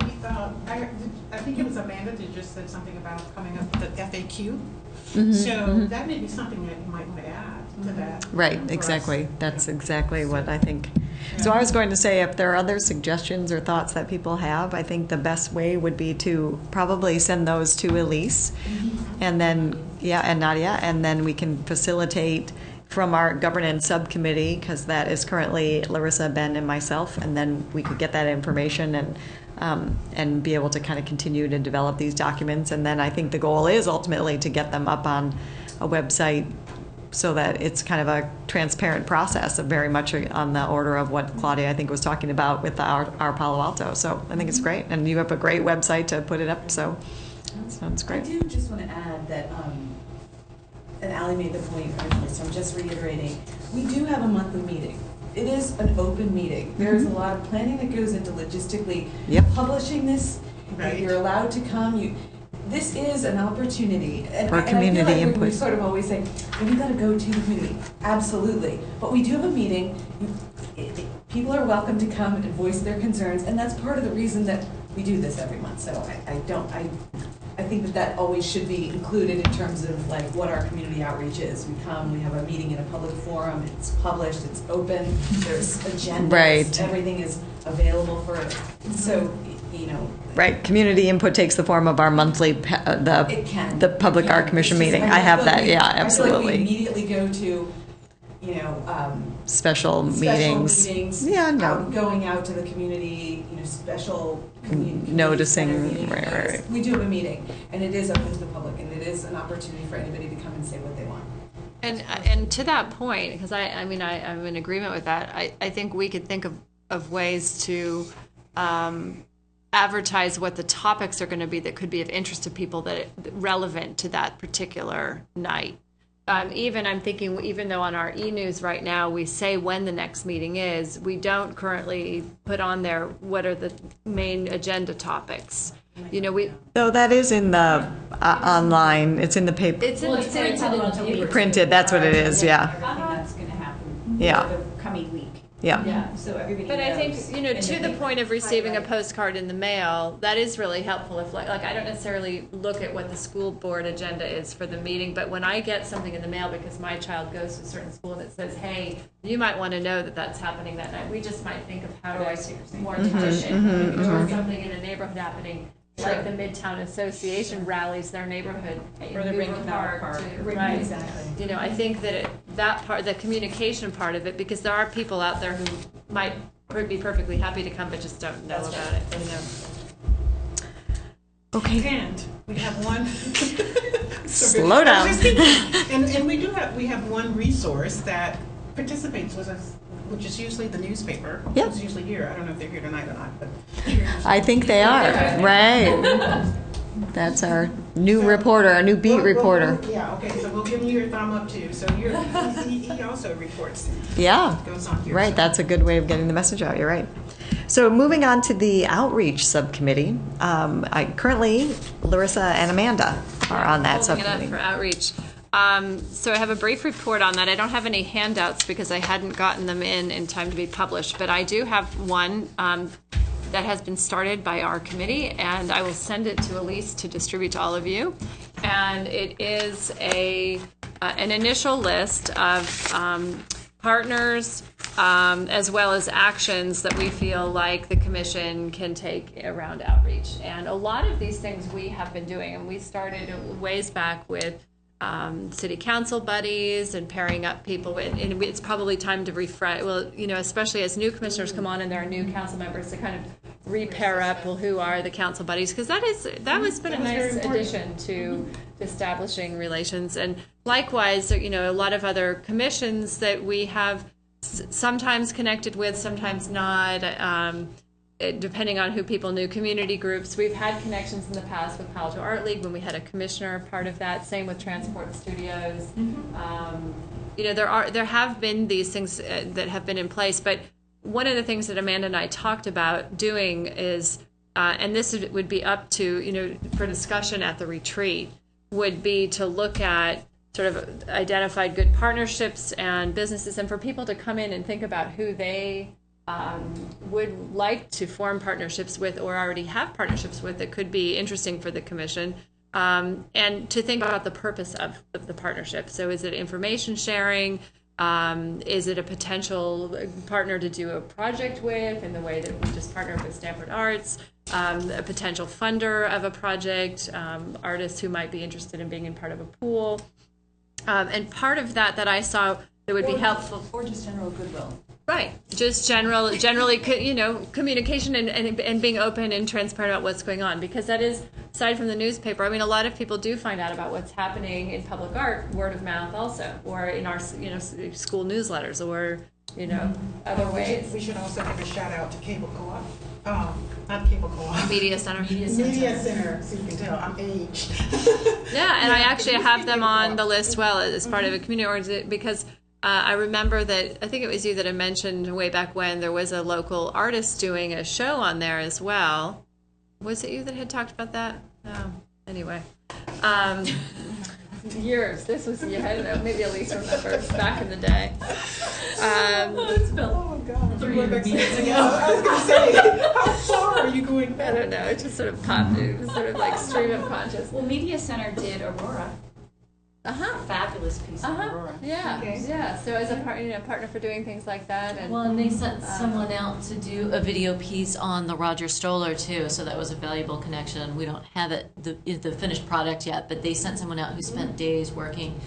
I think it was Amanda that just said something about coming up with the FAQ. So that may be something that you might want to add to that. Right, for exactly. us. That's exactly what I think. So I was going to say, if there are other suggestions or thoughts that people have, I think the best way would be to probably send those to Elise, and then, and Nadia, and then we can facilitate from our governance subcommittee, because that is currently Larissa, Ben, and myself, and then we could get that information and be able to kind of continue to develop these documents. And then I think the goal is ultimately to get them up on a website so that it's kind of a transparent process, of very much on the order of what Claudia, I think, was talking about with our Palo Alto. So I think it's great, and you have a great website to put it up, so sounds great. I do just want to add that, and Ally made the point originally, so I'm just reiterating, we do have a monthly meeting. It is an open meeting. There's a lot of planning that goes into logistically publishing this. Right. You're allowed to come. This is an opportunity. For community I feel like input. we sort of always say, well, you got to go to the community. Absolutely. But we do have a meeting. People are welcome to come and voice their concerns, and that's part of the reason that we do this every month. So I think that always should be included in terms of like what our community outreach is. We come, we have a meeting in a public forum, it's published, it's open, there's agendas, Right. Everything is available for it. So, you know. Right, community input takes the form of our monthly, the Public Art Commission meeting. I have that, yeah, I feel like absolutely. we immediately go to, you know, Special meetings. Yeah, no. Going out to the community, you know, special community Noticing, center meetings. right. We do have a meeting, and it is open to the public, and it is an opportunity for anybody to come and say what they want. And to that point, because I'm in agreement with that, I think we could think of ways to advertise what the topics are going to be that could be of interest to people, that relevant to that particular night. even I'm thinking, even though on our e-news right now, we say when the next meeting is, we don't currently put on there what are the main agenda topics. You know, So that is in the online, it's in the paper. it's in the paper. Printed, that's what it is, yeah. Everything that's going to happen. Yeah. For the coming week. Yeah. Yeah, so everybody But I knows. think, you know, And to then the they point of receiving a highlight. postcard in the mail, that is really helpful. If like I don't necessarily look at what the school board agenda is for the meeting, but when I get something in the mail because my child goes to a certain school and it says, hey, you might want to know that that's happening that night, we just might think of how Oh, I to see what you're saying. more touch it. Or something in a neighborhood happening, like the Midtown Association rallies their neighborhood. Or the in Ring Hoover Canal Park. to- Right, Right. exactly. You know, I think that that part, the communication part of it, because there are people out there who might be perfectly happy to come, but just don't know about it, you know. Okay, And we have one. Slow down. I was just thinking, and we have one resource that participates with us, which is usually the newspaper. Yep. It's usually here. I don't know if they're here tonight or not, but. I think they are, right. That's our new reporter, our new beat reporter. Yeah, okay, so we'll give you your thumb up too. So he also reports. Yeah, Goes on here. right, that's a good way of getting the message out, you're right. So moving on to the outreach subcommittee, currently Larissa and Amanda are on that Holding it up subcommittee. for outreach. So I have a brief report on that. I don't have any handouts because I hadn't gotten them in time to be published, but I do have one that has been started by our committee, and I will send it to Elise to distribute to all of you. And it is an initial list of partners as well as actions that we feel like the commission can take around outreach. And a lot of these things we have been doing, and we started ways back with city council buddies and pairing up people with, and it's probably time to refresh, well, you know, especially as new commissioners come on and there are new council members to kind of re-pair up, well, who are the council buddies, because that has been a nice addition to establishing relations. And likewise, you know, a lot of other commissions that we have sometimes connected with, sometimes not, depending on who people knew, community groups. We've had connections in the past with Palo Art League when we had a commissioner part of that. Same with Transport Studios. You know, there have been these things that have been in place, but one of the things that Amanda and I talked about doing is, and this would be up to, you know, for discussion at the retreat, would be to look at sort of identified good partnerships and businesses, and for people to come in and think about who they would like to form partnerships with or already have partnerships with that could be interesting for the commission, and to think about the purpose of the partnership. So is it information sharing? Is it a potential partner to do a project with in the way that we just partnered with Stanford Arts? A potential funder of a project, artists who might be interested in being in part of a pool. And part of that I saw that would be helpful. Or just general goodwill. Right. Just generally, you know, communication and being open and transparent about what's going on, because that is, aside from the newspaper, I mean, a lot of people do find out about what's happening in public art, word of mouth also, or in our, you know, school newsletters, or, you know, other ways. We should also give a shout out to Cable Co-op. Not Cable Co-op. Media Center. Media Center, so you can tell I'm aged. Yeah, and I actually have them on the list well as part of a community organization, because I remember that, I think it was you that had mentioned way back when there was a local artist doing a show on there as well. Was it you that had talked about that? Oh, anyway. Years. This was, I don't know, maybe Elise remembers back in the day. Oh, God. You're going back 6 years ago. I was going to say, how far are you going I back? don't know, it just sort of popped, it was sort of like stream of consciousness. Well, Media Center did Aurora. Uh-huh. Fabulous piece of Aurora. Yeah, Okay. yeah. So as a partner for doing things like that, and Well, and they sent someone out to do a video piece on the Roger Stoller too, so that was a valuable connection. We don't have the finished product yet, but they sent someone out who spent days working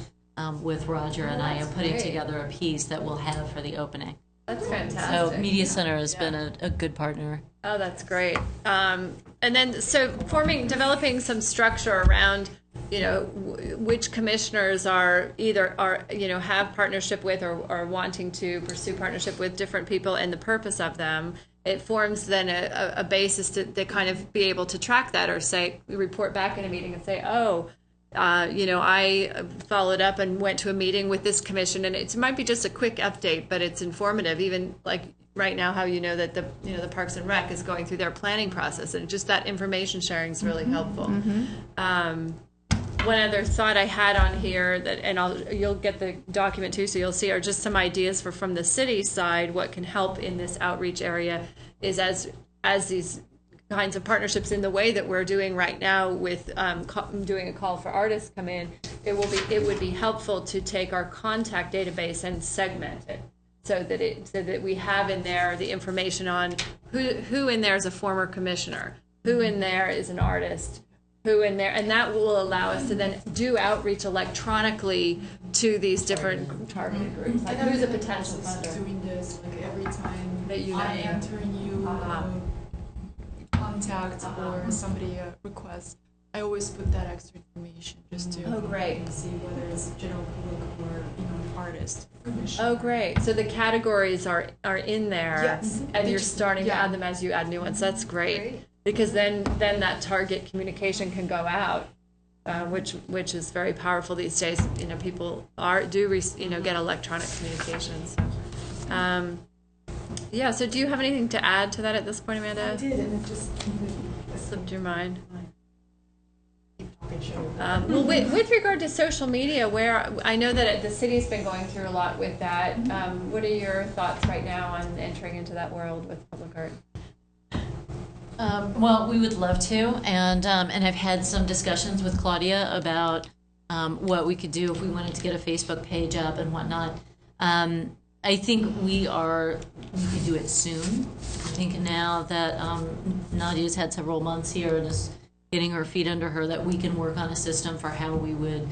with Roger and I are putting great. together a piece that we'll have for the opening. that's So fantastic. Media Center has been a good partner. Oh, that's great. And then, so developing some structure around, you know, which commissioners are you know, have partnership with or are wanting to pursue partnership with different people and the purpose of them. It forms then a basis to kind of be able to track that, or say, report back in a meeting and say, oh, I followed up and went to a meeting with this commission, and it might be just a quick update, but it's informative. Even like right now, how that the Parks and Rec is going through their planning process, and just that information sharing is really helpful. One other thought I had on here you'll get the document too, so you'll see, are just some ideas from the city side what can help in this outreach area is as these kinds of partnerships in the way that we're doing right now with doing a call for artists come in, it would be helpful to take our contact database and segment it so that we have in there the information on who in there is a former commissioner, who in there is an artist, who in there, and that will allow us to then do outreach electronically to these different targeted groups. Like who's a potential funder? Doing this like every time that I enter new contact or somebody requests, I always put that extra information just to great. See whether it's general public or an artist. Oh, great. So the categories are in there. Yes. And you're starting to add them as you add new ones. That's great. Because then that target communication can go out, which is very powerful these days. People get electronic communications. So do you have anything to add to that at this point, Amanda? I did, and it just Slipped your mind. Well, with regard to social media, where I know that the city's been going through a lot with that, what are your thoughts right now on entering into that world with public art? Well, we would love to, and I've had some discussions with Claudia about what we could do if we wanted to get a Facebook page up and whatnot. I think we could do it soon. I think now that Nadia's had several months here and is getting her feet under her, that we can work on a system for how we would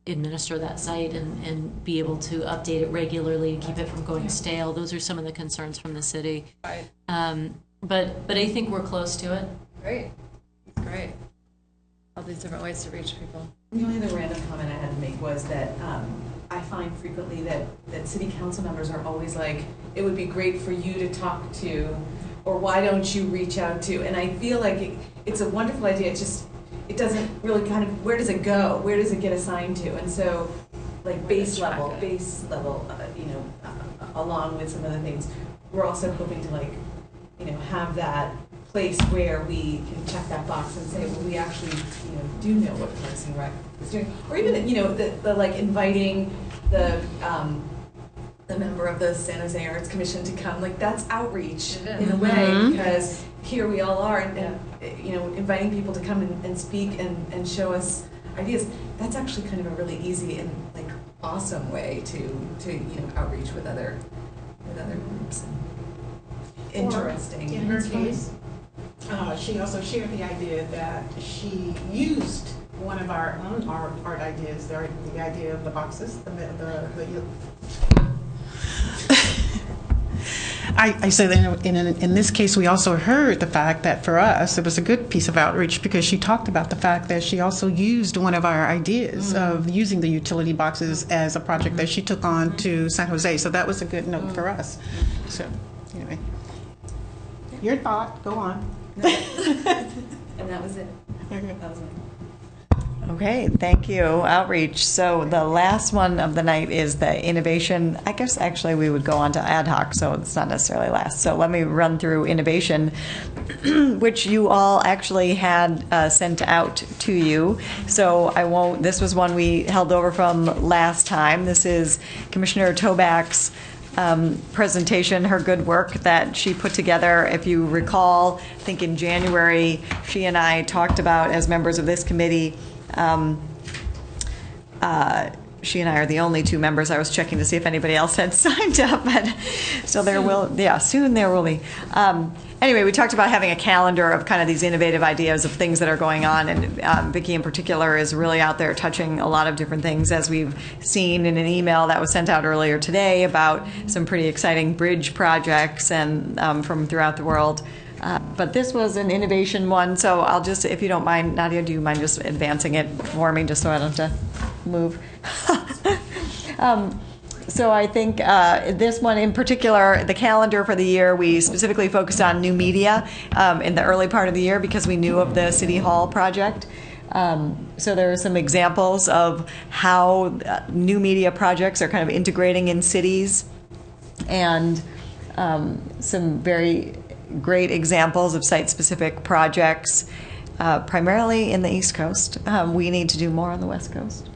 administer that site and be able to update it regularly and keep it from going stale. Those are some of the concerns from the city. Right. But I think we're close to it. Great. That's great. All these different ways to reach people. The only other random comment I had to make was that I find frequently that city council members are always like, it would be great for you to talk to, or why don't you reach out to? And I feel like it's a wonderful idea. It doesn't really where does it go? Where does it get assigned to? And so, like base level, along with some other things, we're also hoping to have that place where we can check that box and say, well, we actually, do know what Parks and Rec is doing, or even, the inviting the member of the San Jose Arts Commission to come, that's outreach in a way, because here we all are, and inviting people to come and speak and show us ideas. That's actually kind of a really easy and awesome way to outreach with other groups. Interesting. In her case, she also shared the idea that she used one of our own art ideas, the idea of the boxes, I say that in this case, we also heard the fact that for us, it was a good piece of outreach because she talked about the fact that she also used one of our ideas of using the utility boxes as a project that she took on to San Jose. So that was a good note for us. So anyway, your thought, go on. And that was it. Okay. That was it. Okay, thank you. Outreach. So the last one of the night is the innovation. I guess actually we would go on to ad hoc, so it's not necessarily last. So let me run through innovation, which you all actually had sent out to you. So I won't, this was one we held over from last time. This is Commissioner Toback's presentation, her good work that she put together. If you recall, I think in January, she and I talked about, as members of this committee, she and I are the only two members. I was checking to see if anybody else had signed up, but so there will, soon there will be. Anyway, we talked about having a calendar of kind of these innovative ideas of things that are going on, and Vicki in particular is really out there touching a lot of different things, as we've seen in an email that was sent out earlier today about some pretty exciting bridge projects and from throughout the world. But this was an innovation one, so I'll just, if you don't mind, Nadia, do you mind just advancing it for me just so I don't have to move? So I think this one in particular, the calendar for the year, we specifically focused on new media in the early part of the year because we knew of the City Hall project. So there are some examples of how new media projects are kind of integrating in cities, and some very great examples of site-specific projects, primarily in the East Coast. We need to do more on the West Coast.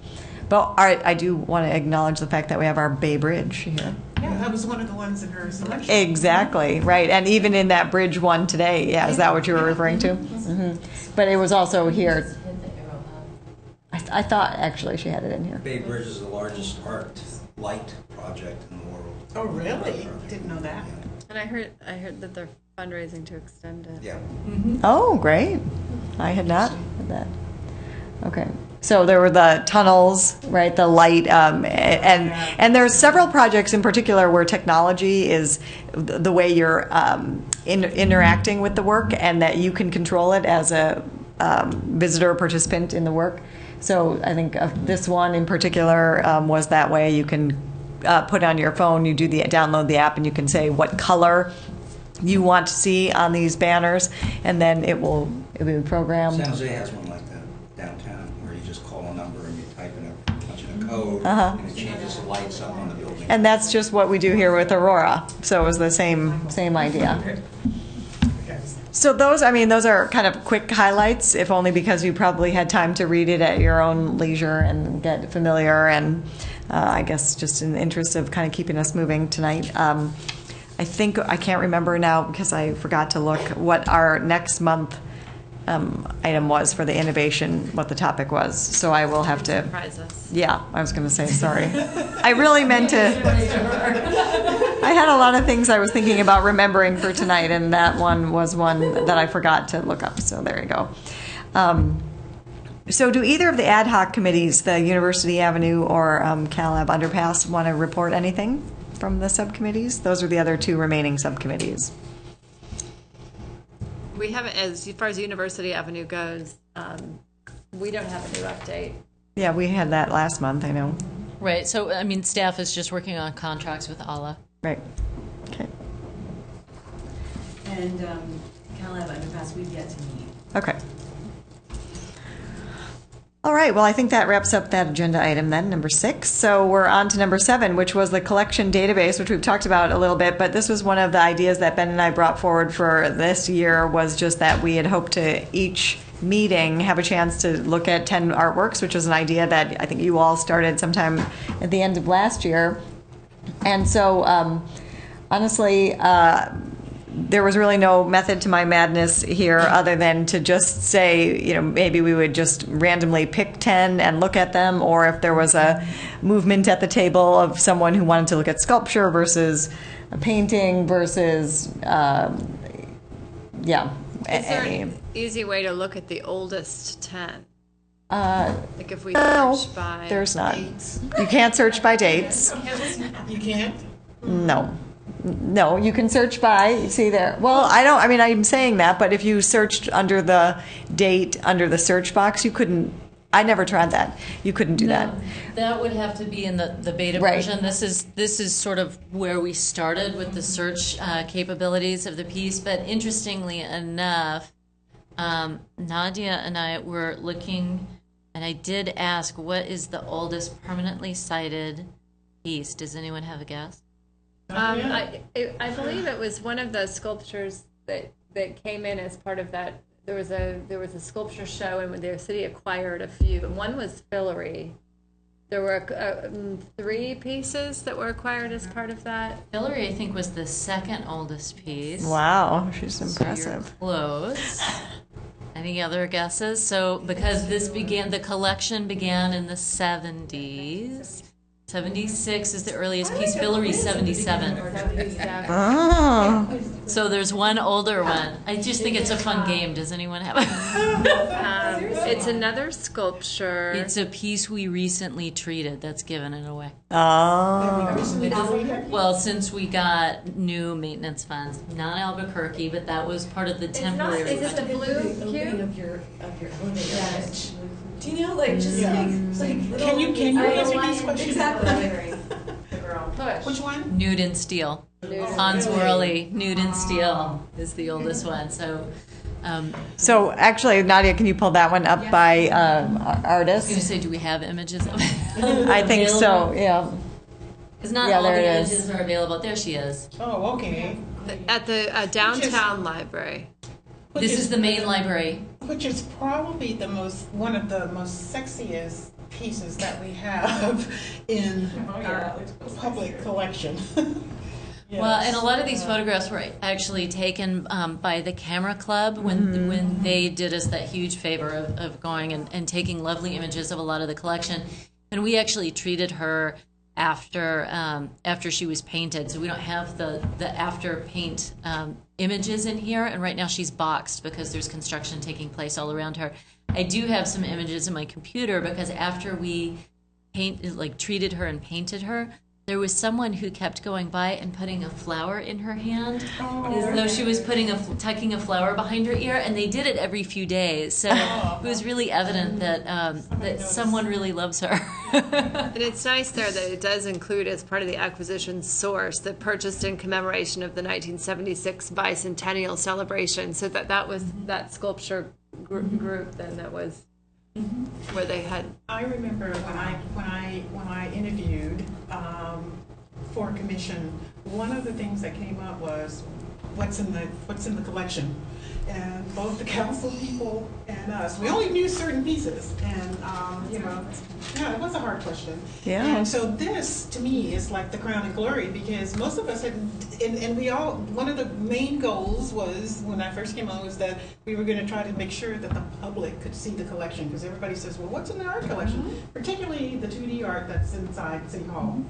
But I do want to acknowledge the fact that we have our Bay Bridge here. Yeah, that was one of the ones in her selection. Exactly, right. And even in that bridge one today, yeah, is that what you were referring to? Mm-hmm. But it was also here. I thought actually she had it in here. Bay Bridge is the largest art light project in the world. Oh, really? Didn't know that. And I heard that they're fundraising to extend it. Yeah. Oh, great. I had not heard that. Okay. So there were the tunnels, right, the light, and there's several projects in particular where technology is the way you're interacting with the work, and that you can control it as a visitor or participant in the work. So I think this one in particular was that way. You can put on your phone, you download the app, and you can say what color you want to see on these banners, and then it will be programmed. San Jose has one like that downtown, where you just call a number and you type in a code, and it changes the lights up on the building. And that's just what we do here with Aurora. So it was the same idea. So those are kind of quick highlights, if only because you probably had time to read it at your own leisure and get familiar, and I guess just in the interest of kind of keeping us moving tonight. I think, I can't remember now because I forgot to look what our next month item was for the innovation, what the topic was. So I will have to. Surprise us. Yeah, I was going to say, sorry. I really meant to. I had a lot of things I was thinking about remembering for tonight, and that one was one that I forgot to look up. So there you go. So do either of the ad hoc committees, the University Avenue or CalAb Underpass, want to report anything from the subcommittees? Those are the other two remaining subcommittees. We haven't, as far as University Avenue goes, we don't have a new update. Yeah, we had that last month, I know. Right, so, I mean, staff is just working on contracts with Alto. Right. Okay. And CalAb Underpass, we've yet to meet. Okay. All right, well, I think that wraps up that agenda item then, number 6. So we're on to number 7, which was the collection database, which we've talked about a little bit, but this was one of the ideas that Ben and I brought forward for this year, was just that we had hoped to each meeting have a chance to look at 10 artworks, which was an idea that I think you all started sometime at the end of last year. And so, honestly, there was really no method to my madness here other than to just say, maybe we would just randomly pick 10 and look at them, or if there was a movement at the table of someone who wanted to look at sculpture versus a painting versus, Is there an easy way to look at the oldest 10? Like if we search by there's not. dates? You can't search by dates. You can't? No. No, you can search by, see there. Well, I'm saying that, but if you searched under the date, under the search box, you couldn't, I never tried that. You couldn't do that. That would have to be in the beta Right. version. This is sort of where we started with the search capabilities of the piece, but interestingly enough, Nadia and I were looking, and I did ask, what is the oldest permanently cited piece? Does anyone have a guess? I believe it was one of the sculptures that came in as part of that. There was a sculpture show, and the city acquired a few. And one was Fillory. There were 3 pieces that were acquired as part of that. Hillary, I think, was the second oldest piece. Wow, she's So impressive. you're close. Any other guesses? So, because the collection began in the 70s. 76 is the earliest piece. Fillory's 77. Oh. So there's one older one. I just think it's a fun game. Does anyone have It's another sculpture. It's a piece we recently treated that's given it away. Oh. Well, since we got new maintenance funds, not Albuquerque, but that was part of the temporary. Is it the blue cube? Of your elevator. Do you know, just little... Can you answer these questions? Exactly. Push. Which one? Nude and Steel. Hans Worley, Nude and Steel is the oldest one. So So actually, Nadia, can you pull that one up by I was going to artist? say, do we have images of it? I think so, yeah. Because not Yeah, all the there it is. images are available. There she is. Oh, okay. At the downtown library. This is the main library. Which is probably one of the most sexiest pieces that we have in our public collection. Well, and a lot of these photographs were actually taken by the camera club when they did us that huge favor of going and taking lovely images of a lot of the collection. And we actually treated her after she was painted, so we don't have the after paint images in here. And right now she's boxed because there's construction taking place all around her. I do have some images in my computer because after we treated her and painted her, there was someone who kept going by and putting a flower in her hand, as though she was tucking a flower behind her ear, and they did it every few days. So it was really evident that someone really loves her. And it's nice there that it does include, as part of the acquisition source, that purchased in commemoration of the 1976 bicentennial celebration. So that was that sculpture group then that was where they had. I remember when I interviewed for a commission, one of the things that came up was what's in the collection, and both the council people and us, we only knew certain pieces, and it was a hard question. Yeah. And so this to me is like the crown and glory, because most of us had, and we all, one of the main goals was when I first came on was that we were going to try to make sure that the public could see the collection, because everybody says, well, what's in the art collection? Particularly the 2D art that's inside City Hall.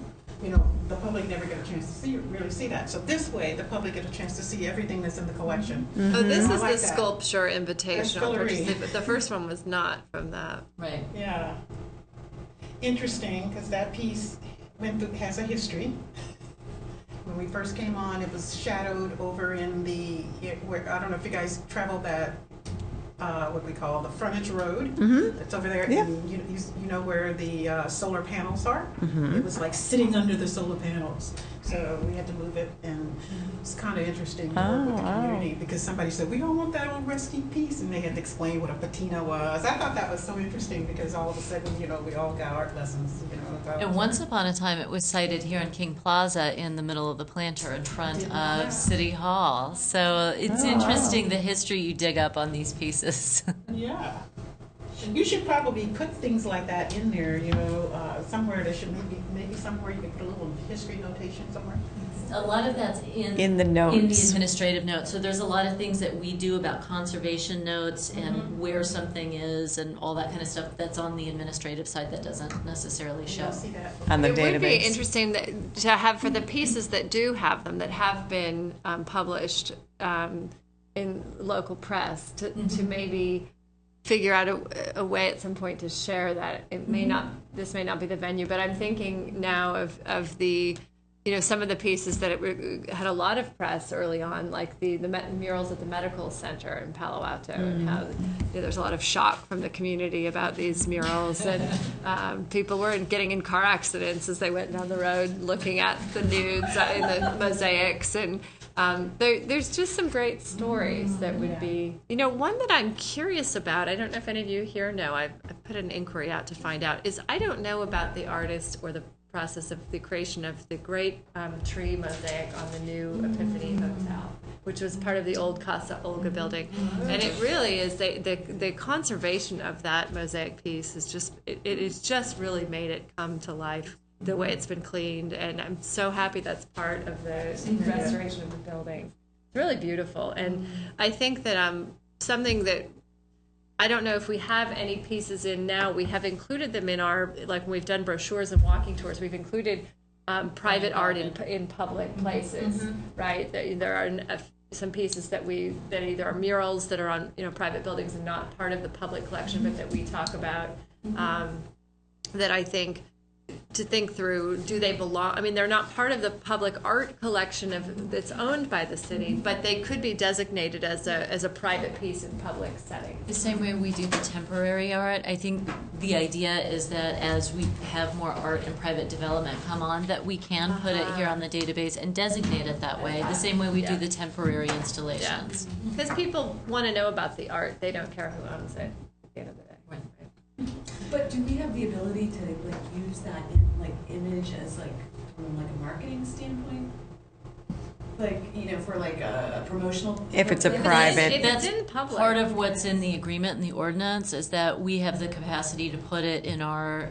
The public never get a chance to really see that. So this way, the public get a chance to see everything that's in the collection. Oh, this is like the that. sculpture invitational Fillery. purchase. But the first one was not from that. Right. Yeah. Interesting, because that piece has a history. When we first came on, it was shadowed over in where I don't know if you guys traveled that, what we call the frontage road. It's over there. Yeah. And you know where the solar panels are? It was like sitting under the solar panels. So we had to move it, and it's kind of interesting to work with the community, because somebody said, we don't want that old rusty piece, and they had to explain what a patina was. I thought that was so interesting, because all of a sudden, we all got art lessons. And once upon a time, it was sited here in King Plaza in the middle of the planter in front of City Hall. So it's interesting the history you dig up on these pieces. Yeah. And you should probably put things like that in there, somewhere. There should maybe somewhere you can put a little history notation somewhere. A lot of that's In the notes. In the administrative notes. So there's a lot of things that we do about conservation notes and where something is and all that kind of stuff that's on the administrative side that doesn't necessarily show. You'll see that. On the It database. would be interesting to have, for the pieces that do have them, that have been published in local press, to maybe figure out a way at some point to share that. This may not be the venue, but I'm thinking now of the, some of the pieces that had a lot of press early on, like the murals at the medical center in Palo Alto, and how there's a lot of shock from the community about these murals, and people were getting in car accidents as they went down the road looking at the nudes in the mosaics, and there's just some great stories that would be, one that I'm curious about. I don't know if any of you here know. I've put an inquiry out to find out. I don't know about the artist or the process of the creation of the great tree mosaic on the new Epiphany Hotel, which was part of the old Casa Olga building. And it really is, the conservation of that mosaic piece is just, it has just really made it come to life, the way it's been cleaned. And I'm so happy that's part of the restoration of the building. It's really beautiful. And I think that something that, I don't know if we have any pieces in now. We have included them in our, like when we've done brochures and walking tours, we've included private art in public places, right? There are some pieces that either are murals that are on private buildings and not part of the public collection, but that we talk about, that I think to think through, do they belong, I mean, they're not part of the public art collection that's owned by the city, but they could be designated as a private piece in public setting. The same way we do the temporary art, I think the idea is that as we have more art and private development come on, that we can put it here on the database and designate it that way, the same way we do the temporary installations. Because people want to know about the art, they don't care who owns it at the end of the day. But do we have the ability to like use that image as like from like a marketing standpoint? Like, you know, for like a promotional. If it's a purpose? private. If it's in public. Part of what's in the agreement and the ordinance is that we have the capacity to put it in our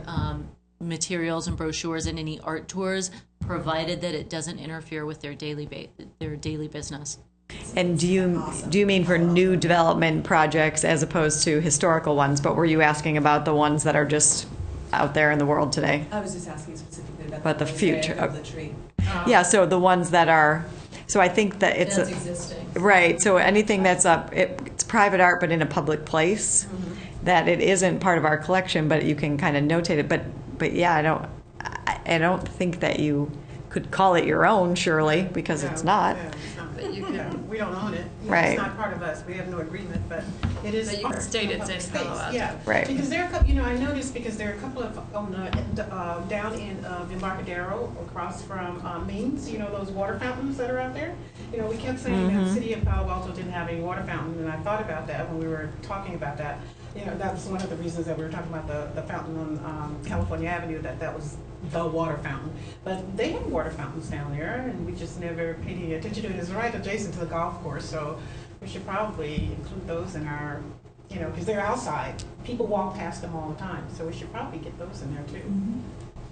materials and brochures and any art tours, provided that it doesn't interfere with their daily business. And do you mean for new development projects as opposed to historical ones? But were you asking about the ones that are just out there in the world today? I was just asking specifically About the future. of the tree. Yeah, so the ones that are, so I think that it's That's existing. right. So anything that's up, it's private art, but in a public place, that it isn't part of our collection, but you can kind of notate it. But yeah, I don't think that you could call it your own, surely, because it's not. Yeah, it's not. But you can- Yeah, we don't own it. Yeah, Right. It's not part of us. We have no agreement, but it is. But you can art, state it's public in space. Palo Alto. Yeah, Right. Because there are a couple. You know, I noticed because there are a couple of down in Embarcadero across from Means. You know those water fountains that are out there. You know, we kept saying that the city of Palo Alto didn't have any water fountain, and I thought about that when we were talking about that. You know, that was one of the reasons that we were talking about the fountain on California Avenue, that was the water fountain. But they have water fountains down there, and we just never paid any attention to it. It's right adjacent to the golf course, so we should probably include those in our, you know, because they're outside. People walk past them all the time, so we should probably get those in there too.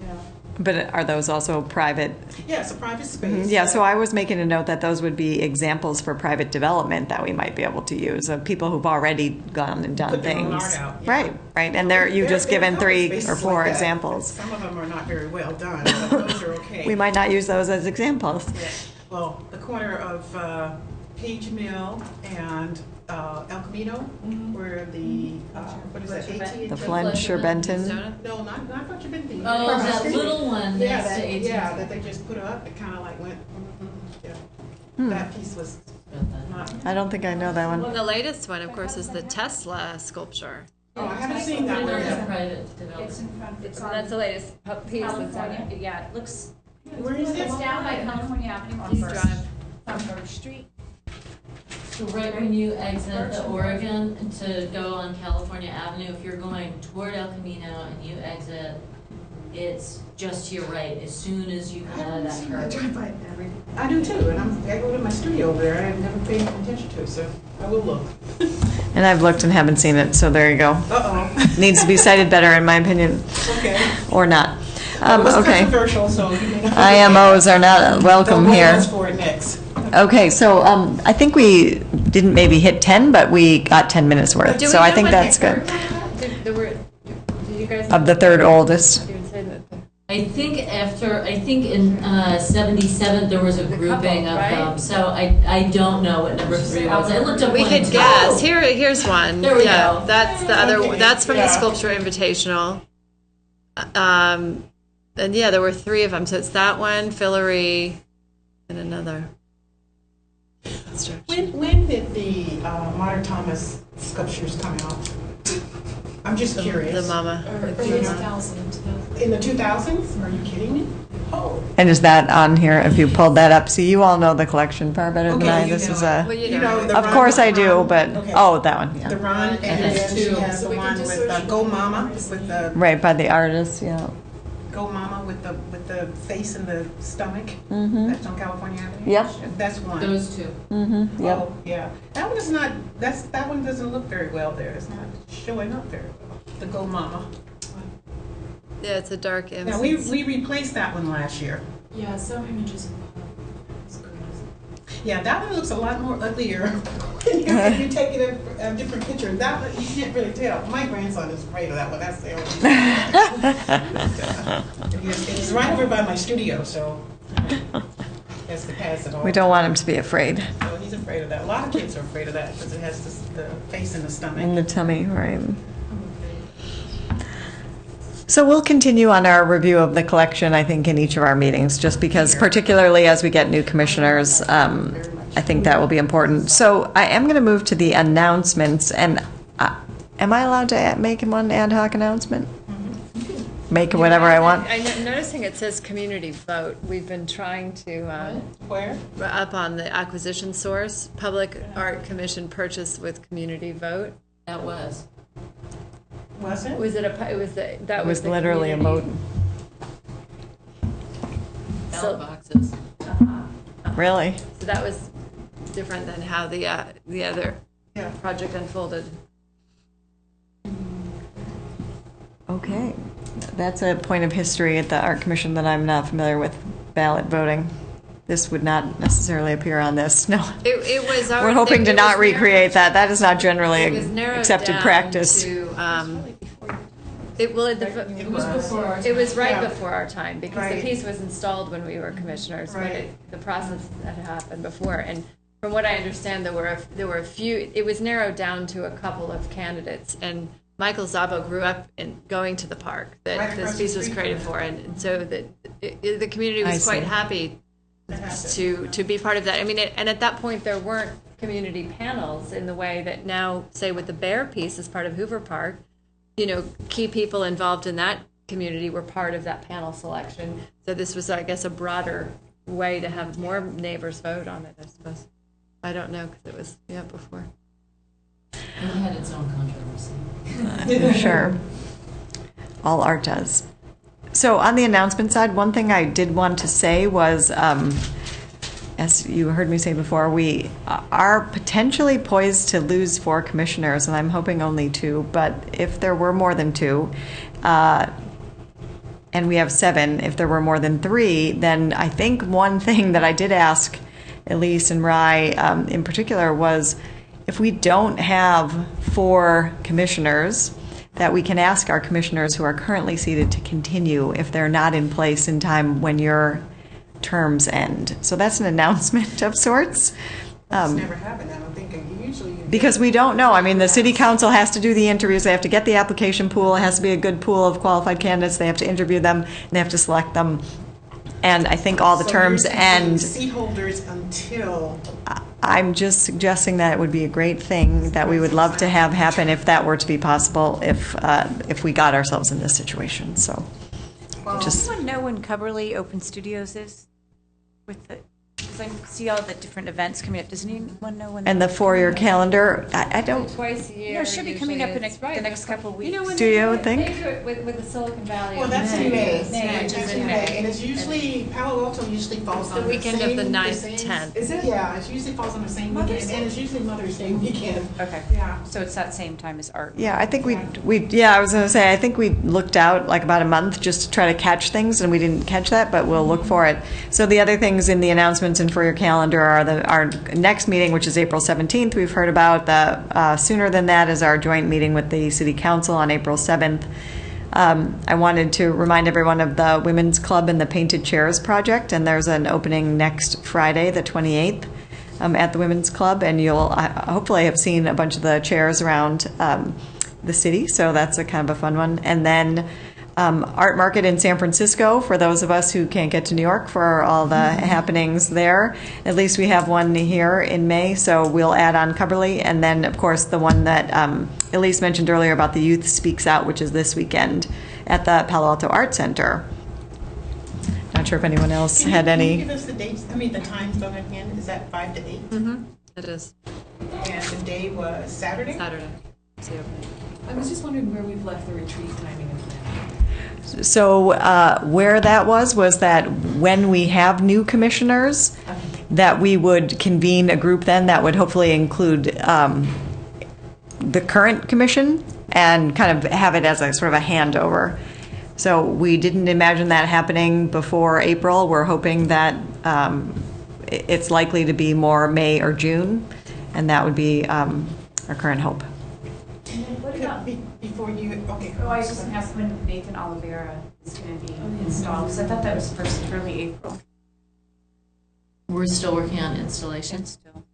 Yeah. But are those also private? Yeah, it's a private space. Yeah, so I was making a note that those would be examples for private development that we might be able to use, of people who've already gone and done Put their own things. art out, yeah. Right. And there, you've just There are given a couple 3 spaces or 4 like that. examples. Some of them are not very well done, but those are okay. We might not use those as examples. Well, the corner of Page Mill and El Camino, where the, what is that, AT&T? The Fletcher Benton. No, not Fletcher Benton. Oh, Across the that street. little one Yeah, next to AT&T. yeah, that they just put up, it kind of like went, yeah. That piece was not, I don't think I know that Well, one. the latest one, of course, is the Tesla sculpture. oh, I haven't seen that one yet. Private development. That's the latest piece that's on it. Yeah, it looks, Where is it's this? down by California Avenue on Please First, drive. on First Street. So right when you exit the Oregon to go on California Avenue, if you're going toward El Camino and you exit, it's just to your right as soon as you come out of that I curve. drive by it every, I do too, and I go to my studio over there, I've never paid attention to it, so I will look. And I've looked and haven't seen it, so there you go. Uh-oh, Needs to be cited better, in my opinion, okay. or not. It was Okay. controversial, so you may not. IMOs are not welcome Don't here. ask for it next. Okay, so I think we didn't maybe hit 10, but we got 10 minutes worth. Do we So I know think what that's the- good. Did you guys? Of the third oldest. You would say that. I think in 77 there was a grouping of right? them, so I don't know what number 3 was. I looked up We one could too. guess. Here's one. There we Yeah, go. that's the other. Okay. That's from the Yeah. Sculpture Invitational. And yeah, there were 3 of them. So it's that one, Fillory, and another. When did the Modern Thomas sculptures come out? I'm just curious. The Mama. In the 2000s? Are you kidding me? Oh. And is that on here, if you pulled that up? See, you all know the collection far better than Okay, I. you This know is it. a, Well, you You know. know, the of run course with I do, Ron. but, Okay. oh, that one, The yeah. Ron, and then she has the one with Go Mama, with the Right, by the artist, yeah. Go Mama with the face and the stomach. Mm-hmm, That's on California Avenue. Yep. That's one. Those 2. mm-hmm, yep. Oh, yeah. That one is not. That one doesn't look very well there. It's not showing up very well. The Go Mama. Yeah, it's a dark image. Now we replaced that one last year. Yeah, some images of Yeah, that one looks a lot more uglier when you take it a different picture. That one, you can't really tell. My grandson is afraid of that one. That's the only reason. It's right over by my studio, so has to pass it on. We don't want him to be afraid. So he's afraid of that. A lot of kids are afraid of that because it has the face and the In stomach. the tummy, right. So we'll continue on our review of the collection, I think, in each of our meetings, just because particularly as we get new commissioners, I think that will be important. So I am going to move to the announcements, and am I allowed to make one ad hoc announcement? Make whatever I want? I'm noticing it says community vote. We've been trying to, Where? up on the acquisition source, Public Art Commission purchase with community vote. That was. Was it? Was it a, it was the, that It was was the literally a community- moat. Ballot boxes. Really? So that was different than how the other Yeah. project unfolded. Okay. That's a point of history at the Art Commission that I'm not familiar with, ballot voting. This would not necessarily appear on this, no. It was. We're hoping to not recreate that. That is not generally It was narrowed accepted down practice. to, it was before. It was right Yeah. before our time, because the Right. piece was installed when we were commissioners, but Right. the process had happened before. And from what I understand, there were a few, it was narrowed down to a couple of candidates. And Michael Zabo grew up in going to the park Right that this across the piece was street created from for. And so the community I was quite see. happy to be part of that. I mean, and at that point, there weren't community panels in the way that now, say with the Bear piece as part of Hoover Park, you know, key people involved in that community were part of that panel selection. So this was, I guess, a broader way to have more neighbors vote on it, I suppose. I don't know, because it was, before. And it had its own controversy. Sure. All art does. So on the announcement side, one thing I did want to say was, as you heard me say before, we are potentially poised to lose 4 commissioners, and I'm hoping only 2. But if there were more than 2, and we have 7, if there were more than 3, then I think one thing that I did ask Elise and Rye in particular was, if we don't have 4 commissioners, that we can ask our commissioners who are currently seated to continue if they're not in place in time when your terms end. So that's an announcement of sorts. It's never happened, I don't think. Usually. Because we don't know. I mean, the city council has to do the interviews. They have to get the application pool. It has to be a good pool of qualified candidates. They have to interview them, and they have to select them. And I think all the So terms you're keeping end. seat holders until. I'm just suggesting that it would be a great thing that we would love to have happen if that were to be possible, if we got ourselves in this situation. So, Does just anyone know when Coverly Open Studios is? With the, because I see all the different events coming up. Does anyone know when? and the for-year calendar. I don't. Twice a year. No, it should be coming up in usually. It's right. the next couple of weeks. You know, when Do they you do it- think? They do it with the Silicon Valley. Well, that's in May. May, which is in May. And it's usually, Palo Alto usually falls It's on the the weekend of the same- 9th, same- 10th. Is it? Yeah, it usually falls on the same Mother's weekend, and Day? it's usually Mother's Day weekend. Okay. Yeah. So it's that same time as art. Yeah, I think I was going to say, I think we looked out like about a month just to try to catch things, and we didn't catch that, but we'll look for it. So the other things in the announcements and for your calendar are our next meeting, which is April 17th. We've heard about the sooner than that is our joint meeting with the City Council on April 7th. I wanted to remind everyone of the Women's Club and the Painted Chairs project, and there's an opening next Friday, the 28th. At the Women's Club, and you'll hopefully have seen a bunch of the chairs around the city, so that's a kind of a fun one. And then Art Market in San Francisco, for those of us who can't get to New York for all the happenings there. At least we have one here in May, so we'll add on Coverly. And then, of course, the one that Elise mentioned earlier about the Youth Speaks Out, which is this weekend at the Palo Alto Art Center. Not sure if anyone else had Can you any. give us the dates, the times of it again? Is that 5 to 8? Mm-hmm. It is. And the day was Saturday? Saturday. It's the opening. I was just wondering where we've left the retreat timing of that. So where that was that when we have new commissioners, that we would convene a group then that would hopefully include the current commission and kind of have it as a sort of a handover. So we didn't imagine that happening before April. We're hoping that it's likely to be more May or June, and that would be our current hope. What about? Before you, okay. Oh, I was just going to ask when Nathan Oliveira is going to be installed, because I thought that was first early April. We're still working on installations. Still.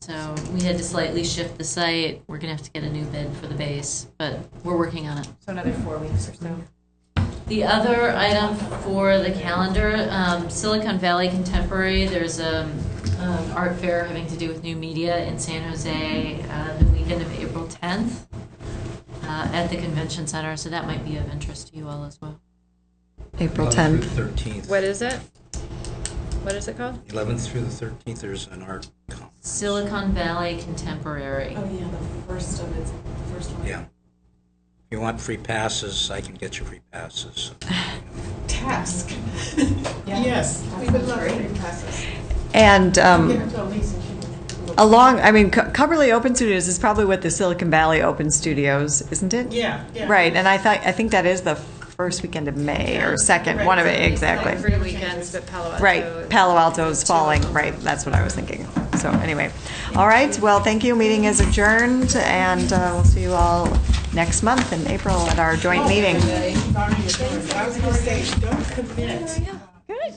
So we had to slightly shift the site. We're going to have to get a new bid for the base, but we're working on it. So another 4 weeks or so. The other item for the calendar, Silicon Valley Contemporary, there's a art fair having to do with new media in San Jose the weekend of April 10th at the convention center, so that might be of interest to you all as well. April 11th 10th. through 13th. What is it? What is it called? 11th through the 13th, there's an art conference. Silicon Valley Contemporary. Oh, yeah, the first one. Yeah. If you want free passes, I can get you free passes. Task. Yes, we would love free passes. And Give it to Elise and she will. along, I mean, Coverly Open Studios is probably what the Silicon Valley Open Studios, isn't it? Yeah, yeah. Right, and I think that is the first weekend of May or second, Right. one of it, exactly. 3 weekends, but Palo Alto. Right, Palo Alto is falling, right, that's what I was thinking. So anyway, all right, well, thank you, meeting is adjourned, and we'll see you all next month in April at our joint meeting. I was going to say, don't commit. Good.